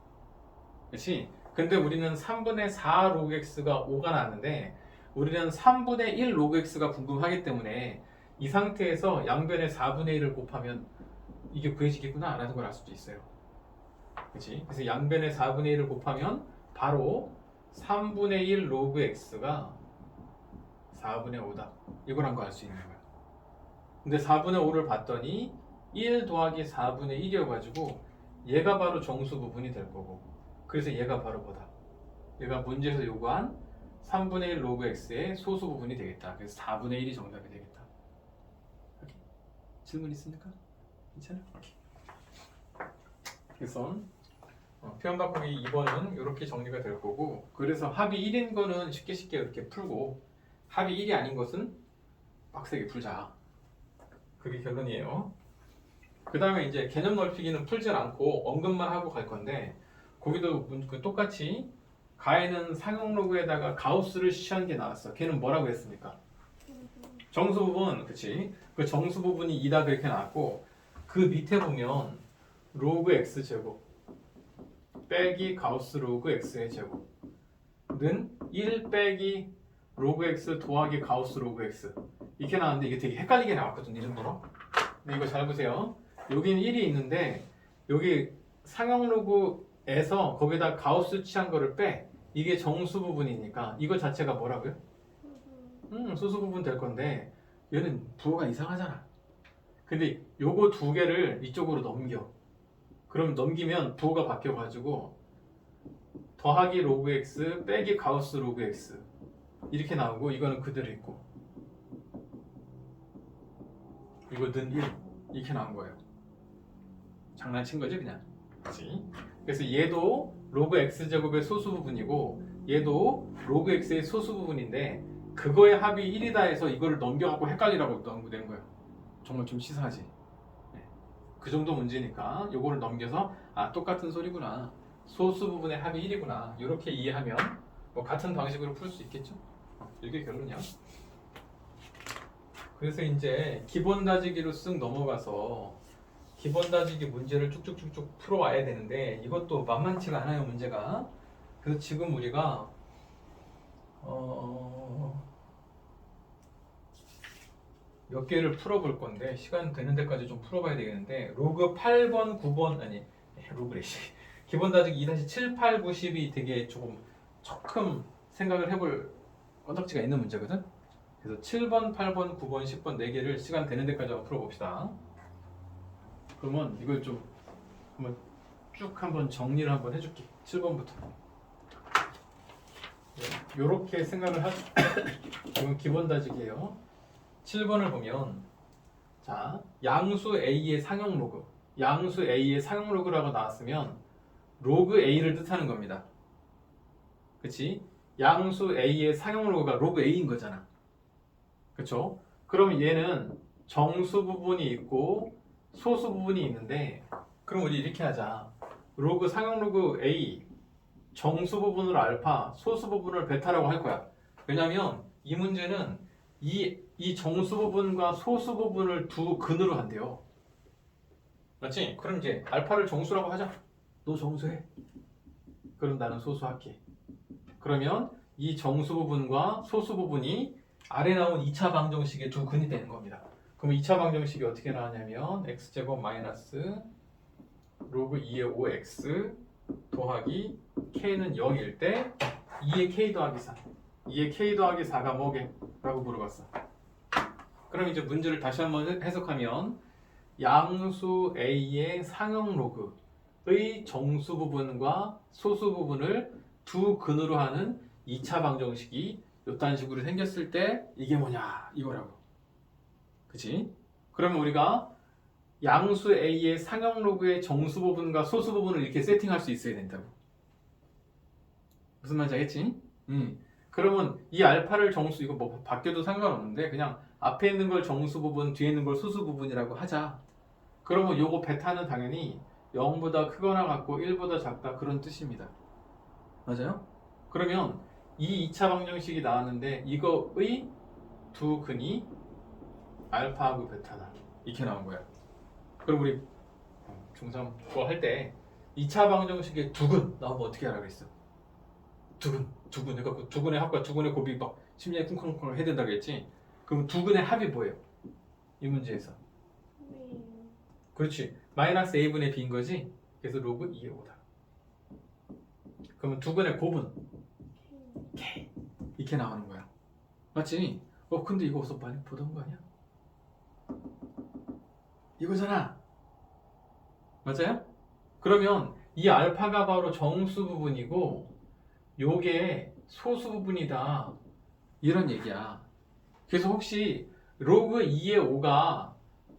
그렇지? 근데 우리는 3분의 4 로그 x가 5가 나왔는데 우리는 3분의 1 로그 x가 궁금하기 때문에 이 상태에서 양변에 4분의 1을 곱하면 이게 구해지겠구나 라는 걸 알 수도 있어요. 그렇지? 그래서 양변에 4분의 1을 곱하면 바로 3분의 1 로그 x가 4분의 5다. 이걸 한 거 알 수 있는 거야. 근데 4분의 5를 봤더니 1 더하기 4분의 1이어가지고 얘가 바로 정수 부분이 될 거고 그래서 얘가 바로 뭐다? 얘가 문제에서 요구한 3분의 1 로그 x의 소수 부분이 되겠다. 그래서 4분의 1이 정답이 되겠다. 오케이. 질문 있습니까? 괜찮아? 오케이. 그래서 표현 바꾸기 2번은 이렇게 정리가 될 거고 그래서 합이 1인 거는 쉽게 이렇게 풀고 합이 1이 아닌 것은 빡세게 풀자. 그게 결론이에요. 그 다음에 이제 개념 넓히기는 풀진 않고 언급만 하고 갈 건데 거기도 똑같이 가에는 상용 로그에다가 가우스를 시한 게 나왔어. 걔는 뭐라고 했습니까? 정수 부분, 그치? 그 정수 부분이 2다 그렇게 나왔고 그 밑에 보면 로그 x 제곱 빼기 가우스 로그 x의 제곱는 1 빼기 로그 x 더하기 가우스 로그 x 이렇게 나왔는데 이게 되게 헷갈리게 나왔거든요. 이 정도로. 근데 이거 잘 보세요. 여기는 1이 있는데 여기 상용 로그에서 거기다 가우스 취한 거를 빼. 이게 정수 부분이니까 이거 자체가 뭐라고요? 소수 부분 될 건데 얘는 부호가 이상하잖아. 근데 요거 두 개를 이쪽으로 넘겨. 그럼 넘기면 부호가 바뀌어가지고 더하기 로그 x 빼기 가우스 로그 x 이렇게 나오고 이거는 그대로 있고 이거는 1 이렇게 나온 거예요. 장난친 거지 그냥. 그치? 그래서 얘도 로그 x제곱의 소수 부분이고 얘도 로그 x의 소수 부분인데 그거의 합이 1이다 해서 이거를 넘겨갖고 헷갈리라고 된 거예요. 정말 좀 치사하지. 네. 그 정도 문제니까 요거를 넘겨서 아 똑같은 소리구나 소수 부분의 합이 1이구나. 이렇게 이해하면 뭐 같은 방식으로 풀 수 있겠죠? 이게 결론이야. 그래서 이제 기본 다지기로 쓱 넘어가서 기본 다지기 문제를 쭉쭉쭉쭉 풀어와야 되는데 이것도 만만치가 않아요, 문제가. 그래서 지금 우리가 몇 개를 풀어볼 건데 시간 되는 데까지 좀 풀어봐야 되겠는데 로그 8번, 9번 아니 로그래 기본 다지기 2-7, 8, 9, 10이 되게 조금 조금 생각을 해볼 건덕지가 있는 문제거든. 그래서 7번, 8번, 9번, 10번 4개를 시간 되는 데까지 한번 풀어봅시다. 그러면 이걸 좀 한번 쭉 한번 정리를 한번 해줄게. 7번부터 이렇게 생각을 하죠. 이건 기본 다지기예요. 7번을 보면 자 양수 A의 상형 로그 양수 A의 상형 로그라고 나왔으면 로그 A를 뜻하는 겁니다. 그치? 양수 A의 상형 로그가 로그 A인 거잖아. 그쵸? 그럼 얘는 정수 부분이 있고 소수 부분이 있는데 그럼 우리 이렇게 하자. 로그 상형 로그 A 정수 부분을 알파 소수 부분을 베타라고 할 거야. 왜냐면 이 문제는 이 정수 부분과 소수 부분을 두 근으로 한대요. 맞지? 그럼 이제 알파를 정수라고 하자. 너 정수해. 그럼 나는 소수할게. 그러면 이 정수 부분과 소수 부분이 아래 나온 2차 방정식의 두 근이 되는 겁니다. 그럼 2차 방정식이 어떻게 나왔냐면 x제곱 마이너스 로그 2의 5x 더하기 k는 0일 때 2의 k 더하기 4 2의 k 더하기 4가 뭐게? 라고 물어봤어. 그럼 이제 문제를 다시 한번 해석하면 양수 A의 상형 로그의 정수 부분과 소수 부분을 두 근으로 하는 2차 방정식이 이딴 식으로 생겼을 때 이게 뭐냐 이거라고. 그치? 그러면 우리가 양수 A의 상형 로그의 정수 부분과 소수 부분을 이렇게 세팅할 수 있어야 된다고. 무슨 말인지 알겠지? 그러면 이 알파를 정수 이거 뭐 바뀌어도 상관없는데 그냥 앞에 있는 걸 정수 부분 뒤에 있는 걸 소수 부분이라고 하자. 그러면 요거 베타는 당연히 0보다 크거나 같고 1보다 작다 그런 뜻입니다. 맞아요? 그러면 이 2차 방정식이 나왔는데 이거의 두 근이 알파하고 베타다. 이렇게 나온 거야. 그럼 우리 중3 그거 할 때 2차 방정식의 두 근 나오면 어떻게 하라 그랬어? 두 근. 그러니까 두 근의 합과 두 근의 곱이 막 심리에 쿵쾅쿵쾅 해야 된다고 했지? 그럼 두 근의 합이 뭐예요? 이 문제에서. 그렇지. 마이너스 a분의 b인 거지? 그래서 로그 2의 5다. 그러면 두 근의 곱은 k. 이렇게 나오는 거야. 맞지? 근데 이거 어디서 많이 보던 거 아니야? 이거잖아. 맞아요? 그러면 이 알파가 바로 정수 부분이고 요게 소수 부분이다. 이런 얘기야. 그래서 혹시 로그 2의 5가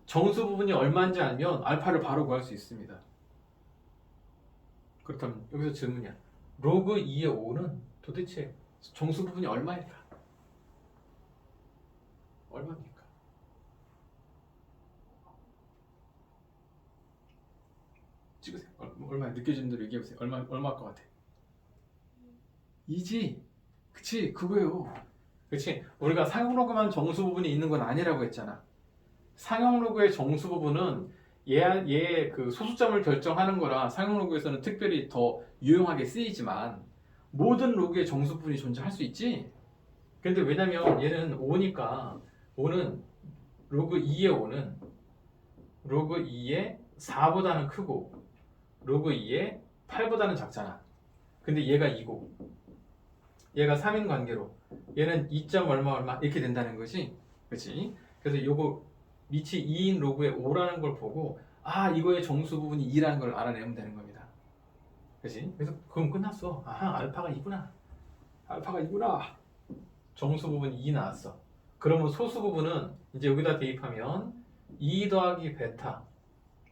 정수 부분이 얼마인지 알면 알파를 바로 구할 수 있습니다. 그렇다면 여기서 질문이야. 로그 2의 5는 도대체 정수 부분이 얼마일까? 얼마입니까? 찍으세요. 얼마 느껴지는 대로 얘기해보세요. 얼마일 것 같아? 2지? 그치? 그거예요. 그치? 우리가 상형 로그만 정수 부분이 있는 건 아니라고 했잖아. 상형 로그의 정수 부분은 얘의 그 소수점을 결정하는 거라 상형 로그에서는 특별히 더 유용하게 쓰이지만 모든 로그의 정수 부분이 존재할 수 있지. 근데 왜냐면 얘는 5니까 5는 로그 2의 5는 로그 2의 4보다는 크고 로그 2의 8보다는 작잖아. 근데 얘가 2고 얘가 3인 관계로 얘는 2점 얼마 이렇게 된다는 거지. 그치? 그래서 요거 밑이 2인 로그의 5라는 걸 보고 이거의 정수 부분이 2라는 걸 알아내면 되는 겁니다. 그치? 그래서 그럼 끝났어. 알파가 2구나. 알파가 2구나. 정수 부분이 2 나왔어. 그러면 소수 부분은 이제 여기다 대입하면 2 더하기 베타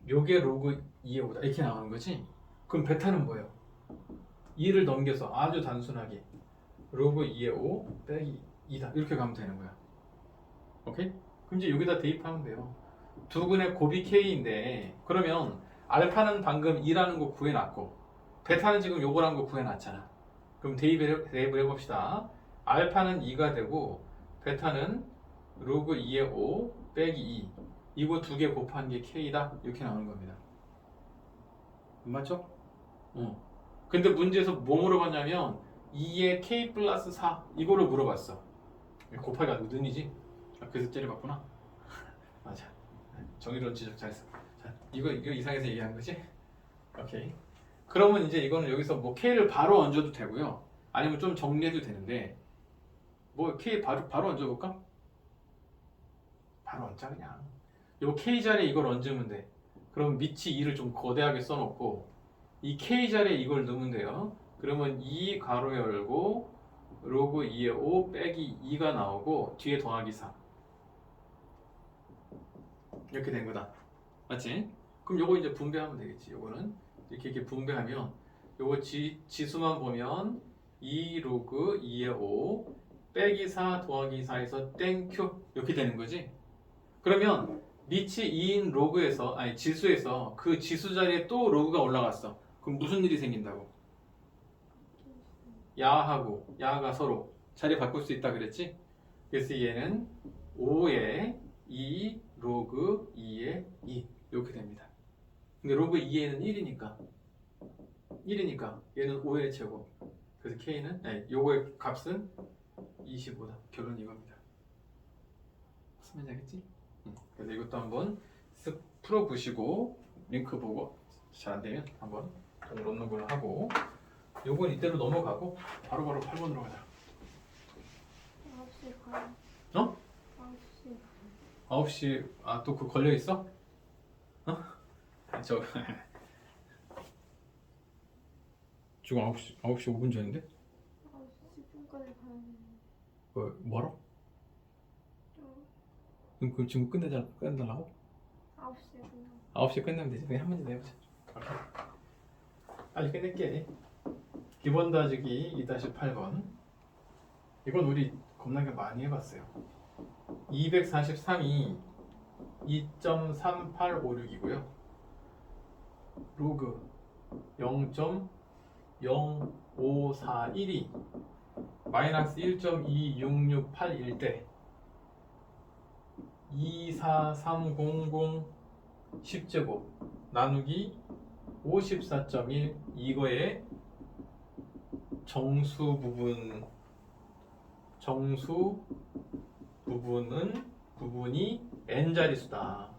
요게 로그 2의 5다 이렇게 나오는 거지. 그럼 베타는 뭐예요? 2를 넘겨서 아주 단순하게 로그 2의 5 빼기 2다 이렇게 가면 되는 거야. 오케이? 그럼 이제 여기다 대입하면 돼요. 두 근의 곱이 k인데 그러면 알파는 방금 2라는 거 구해놨고 베타는 지금 요거란 거 구해놨잖아. 그럼 대입을 해봅시다. 알파는 2가 되고 베타는 로그 2의 5 빼기 2 이거 두 개 곱한 게 K다 이렇게 나오는 겁니다. 맞죠? 근데 문제에서 뭐 물어봤냐면 2의 K 플러스 4 이거를 물어봤어. 곱하기가 는이지? 그래서 째려봤구나. 맞아. 정의로운 지적 잘했어. 자, 이거 이상해서 얘기한 거지? 오케이. 그러면 이제 이거는 여기서 뭐 K를 바로 얹어도 되고요. 아니면 좀 정리해도 되는데 뭐 K 바로 얹어볼까? 바로 얹자 그냥. 요 K 자리에 이걸 얹으면 돼. 그럼 밑이 2를 좀 거대하게 써놓고 이 K 자리에 이걸 넣으면 돼요. 그러면 2 가로 열고 로그 2의 5 빼기 2가 나오고 뒤에 더하기 4 이렇게 된 거다. 맞지? 그럼 요거 이제 분배하면 되겠지. 요거는 이렇게 분배하면 요거 지수만 보면 2 로그 2의 5 빼기 4 더하기 4에서 땡큐 이렇게 되는 거지. 그러면 밑이 2인 로그에서 아니 지수에서 그 지수 자리에 또 로그가 올라갔어. 그럼 무슨 일이 생긴다고? 야하고 야가 서로 자리 바꿀 수 있다 그랬지? 그래서 얘는 5에 2 로그 2에 2 이렇게 됩니다. 근데 로그 2에는 1이니까 얘는 5의 제곱. 그래서 K는 아니 요거의 값은 25다. 결론 이겁니다. 무슨 말인지 알겠지? 그래서 이것도 한번 쓱 풀어보시고 링크 보고 잘 안되면 한번 돈 넣는 걸로 하고 요건 이대로 넘어가고 바로바로 8번으로 가자. 9시 가요. 어? 9시. 9시 또 그거 걸려있어? 어? 저 지금 9시 5분 전인데? 9시 10분까지 가야 되는데. 뭐라? 좀 그럼 지금 끝내달라고? 9시에 끝나. 9시에 끝나면 되지. 그냥 한 문제 내보자. 빨리 끝낼게. 기본 다지기 2-8번. 이건 우리 겁나게 많이 해봤어요. 243이 2.3856이고요. 로그 0.0541이 마이너스 1.26681대 24300 10제곱 나누기 54.1 이거의 정수 부분이 n자리수다.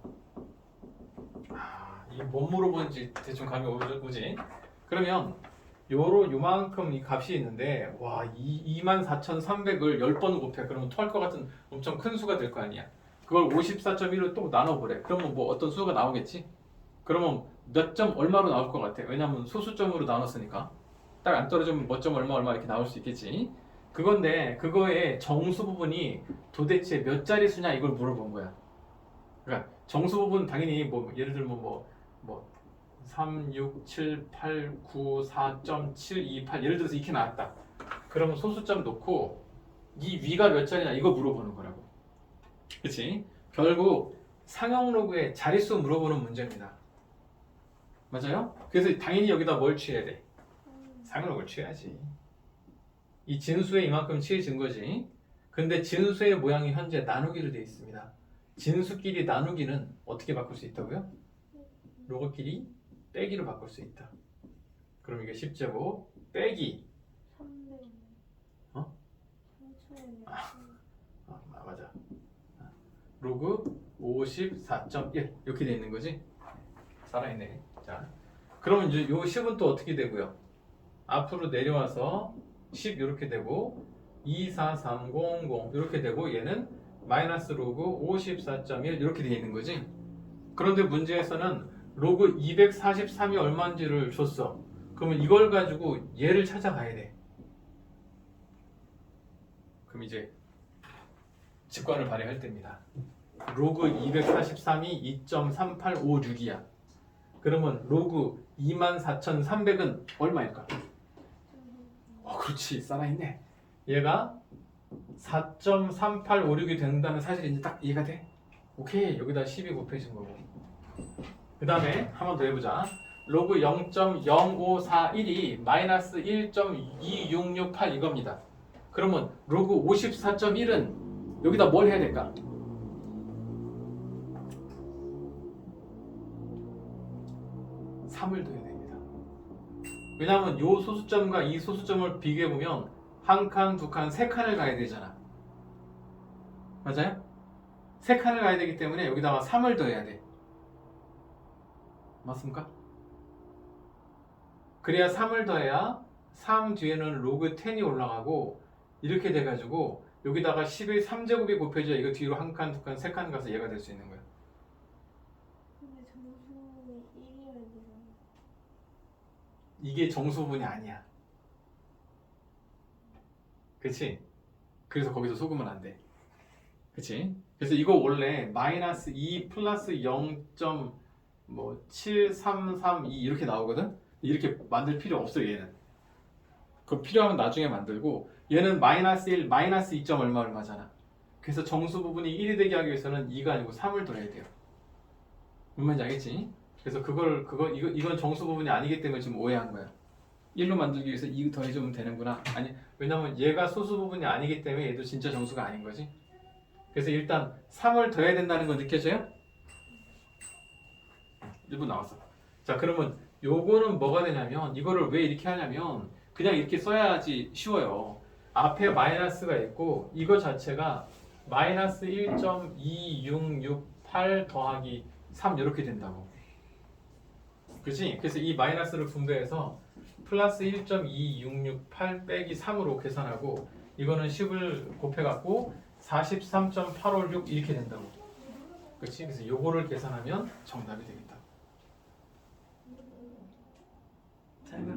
이 뭐 물어보는지 대충 감이 오지? 그러면 요만큼 이 값이 있는데 와 24,300을 10번 곱해. 그러면 토할 것 같은 엄청 큰 수가 될 거 아니야. 그걸 54.1로 또 나눠보래. 그러면 뭐 어떤 수가 나오겠지? 그러면 몇 점 얼마로 나올 것 같아? 왜냐면 소수점으로 나눴으니까 딱 안 떨어지면 몇 점 얼마 이렇게 나올 수 있겠지. 그건데 그거의 정수 부분이 도대체 몇 자리 수냐 이걸 물어본 거야. 그러니까 정수 부분 당연히 뭐 예를 들면 뭐 3, 6, 7, 8, 9, 4.728 예를 들어서 이렇게 나왔다. 그러면 소수점 놓고 이 위가 몇 자리냐 이거 물어보는 거라고. 그치? 결국 상형 로그의 자릿수 물어보는 문제입니다. 맞아요? 그래서 당연히 여기다 뭘 취해야 돼? 상형 로그를 취해야지. 이 진수에 이만큼 취해진 거지. 근데 진수의 모양이 현재 나누기로 되어 있습니다. 진수끼리 나누기는 어떻게 바꿀 수 있다고요? 로그끼리 빼기로 바꿀 수 있다. 그럼 이게 10제곱 빼기 300. 어? 3,000원. 맞아. 로그 54.1 이렇게 돼 있는 거지? 살아있네. 자, 그러면 이제 요 10은 또 어떻게 되고요? 앞으로 내려와서 10 이렇게 되고 24300 이렇게 되고 얘는 마이너스 로그 54.1 이렇게 돼 있는 거지? 그런데 문제에서는 로그 243이 얼마인지를 줬어. 그러면 이걸 가지고 얘를 찾아가야 돼. 그럼 이제 직관을 발휘할 때입니다. 로그 243이 2.3856이야. 그러면 로그 24,300은 얼마일까? 그렇지. 살아있네. 얘가 4.3856이 된다는 사실이 이제 딱 이해가 돼? 오케이. 여기다 12 곱해진 거고. 그 다음에 한 번 더 해보자. 로그 0.0541이 마이너스 1.2668 이겁니다. 그러면 로그 54.1은 여기다 뭘 해야 될까? (3을) 더해야 됩니다. 왜냐하면 이 소수점과 이 소수점을 비교해보면 한 칸, 두 칸, 세 칸을 가야 되잖아. 맞아요? 세 칸을 가야 되기 때문에 여기다가 3을 더해야 돼. 맞습니까? 그래야 3을 더해야 3 뒤에는 로그 10이 올라가고 이렇게 돼가지고 여기다가 10의 3제곱이 곱해져야 이거 뒤로 한 칸, 두 칸, 세 칸 가서 얘가 될 수 있는 거야. 근데 정수분이 1이어야 되잖아. 이게 정수분이 아니야. 그치? 그래서 거기서 속으면 안 돼. 그치? 그래서 이거 원래 마이너스 2 플러스 0.7332 이렇게 나오거든? 이렇게 만들 필요 없어 얘는. 그거 필요하면 나중에 만들고 얘는 마이너스 1, 마이너스 2점 얼마잖아. 그래서 정수 부분이 1이 되게 하기 위해서는 2가 아니고 3을 더해야 돼요. 뭔 말인지 알겠지? 그래서 이건 정수 부분이 아니기 때문에 지금 오해한 거야. 1로 만들기 위해서 2 더해주면 되는구나. 아니, 왜냐면 얘가 소수 부분이 아니기 때문에 얘도 진짜 정수가 아닌 거지. 그래서 일단 3을 더해야 된다는 거 느껴져요? 1분 나왔어. 자, 그러면 요거는 뭐가 되냐면 이거를 왜 이렇게 하냐면 그냥 이렇게 써야지 쉬워요. 앞에 마이너스가 있고 이거 자체가 마이너스 1.2668 더하기 3 이렇게 된다고. 그치? 그래서 이 마이너스를 분배해서 플러스 1.2668 빼기 3으로 계산하고 이거는 10을 곱해갖고 43.856 이렇게 된다고. 그치? 그래서 요거를 계산하면 정답이 되겠다. 잘 봐.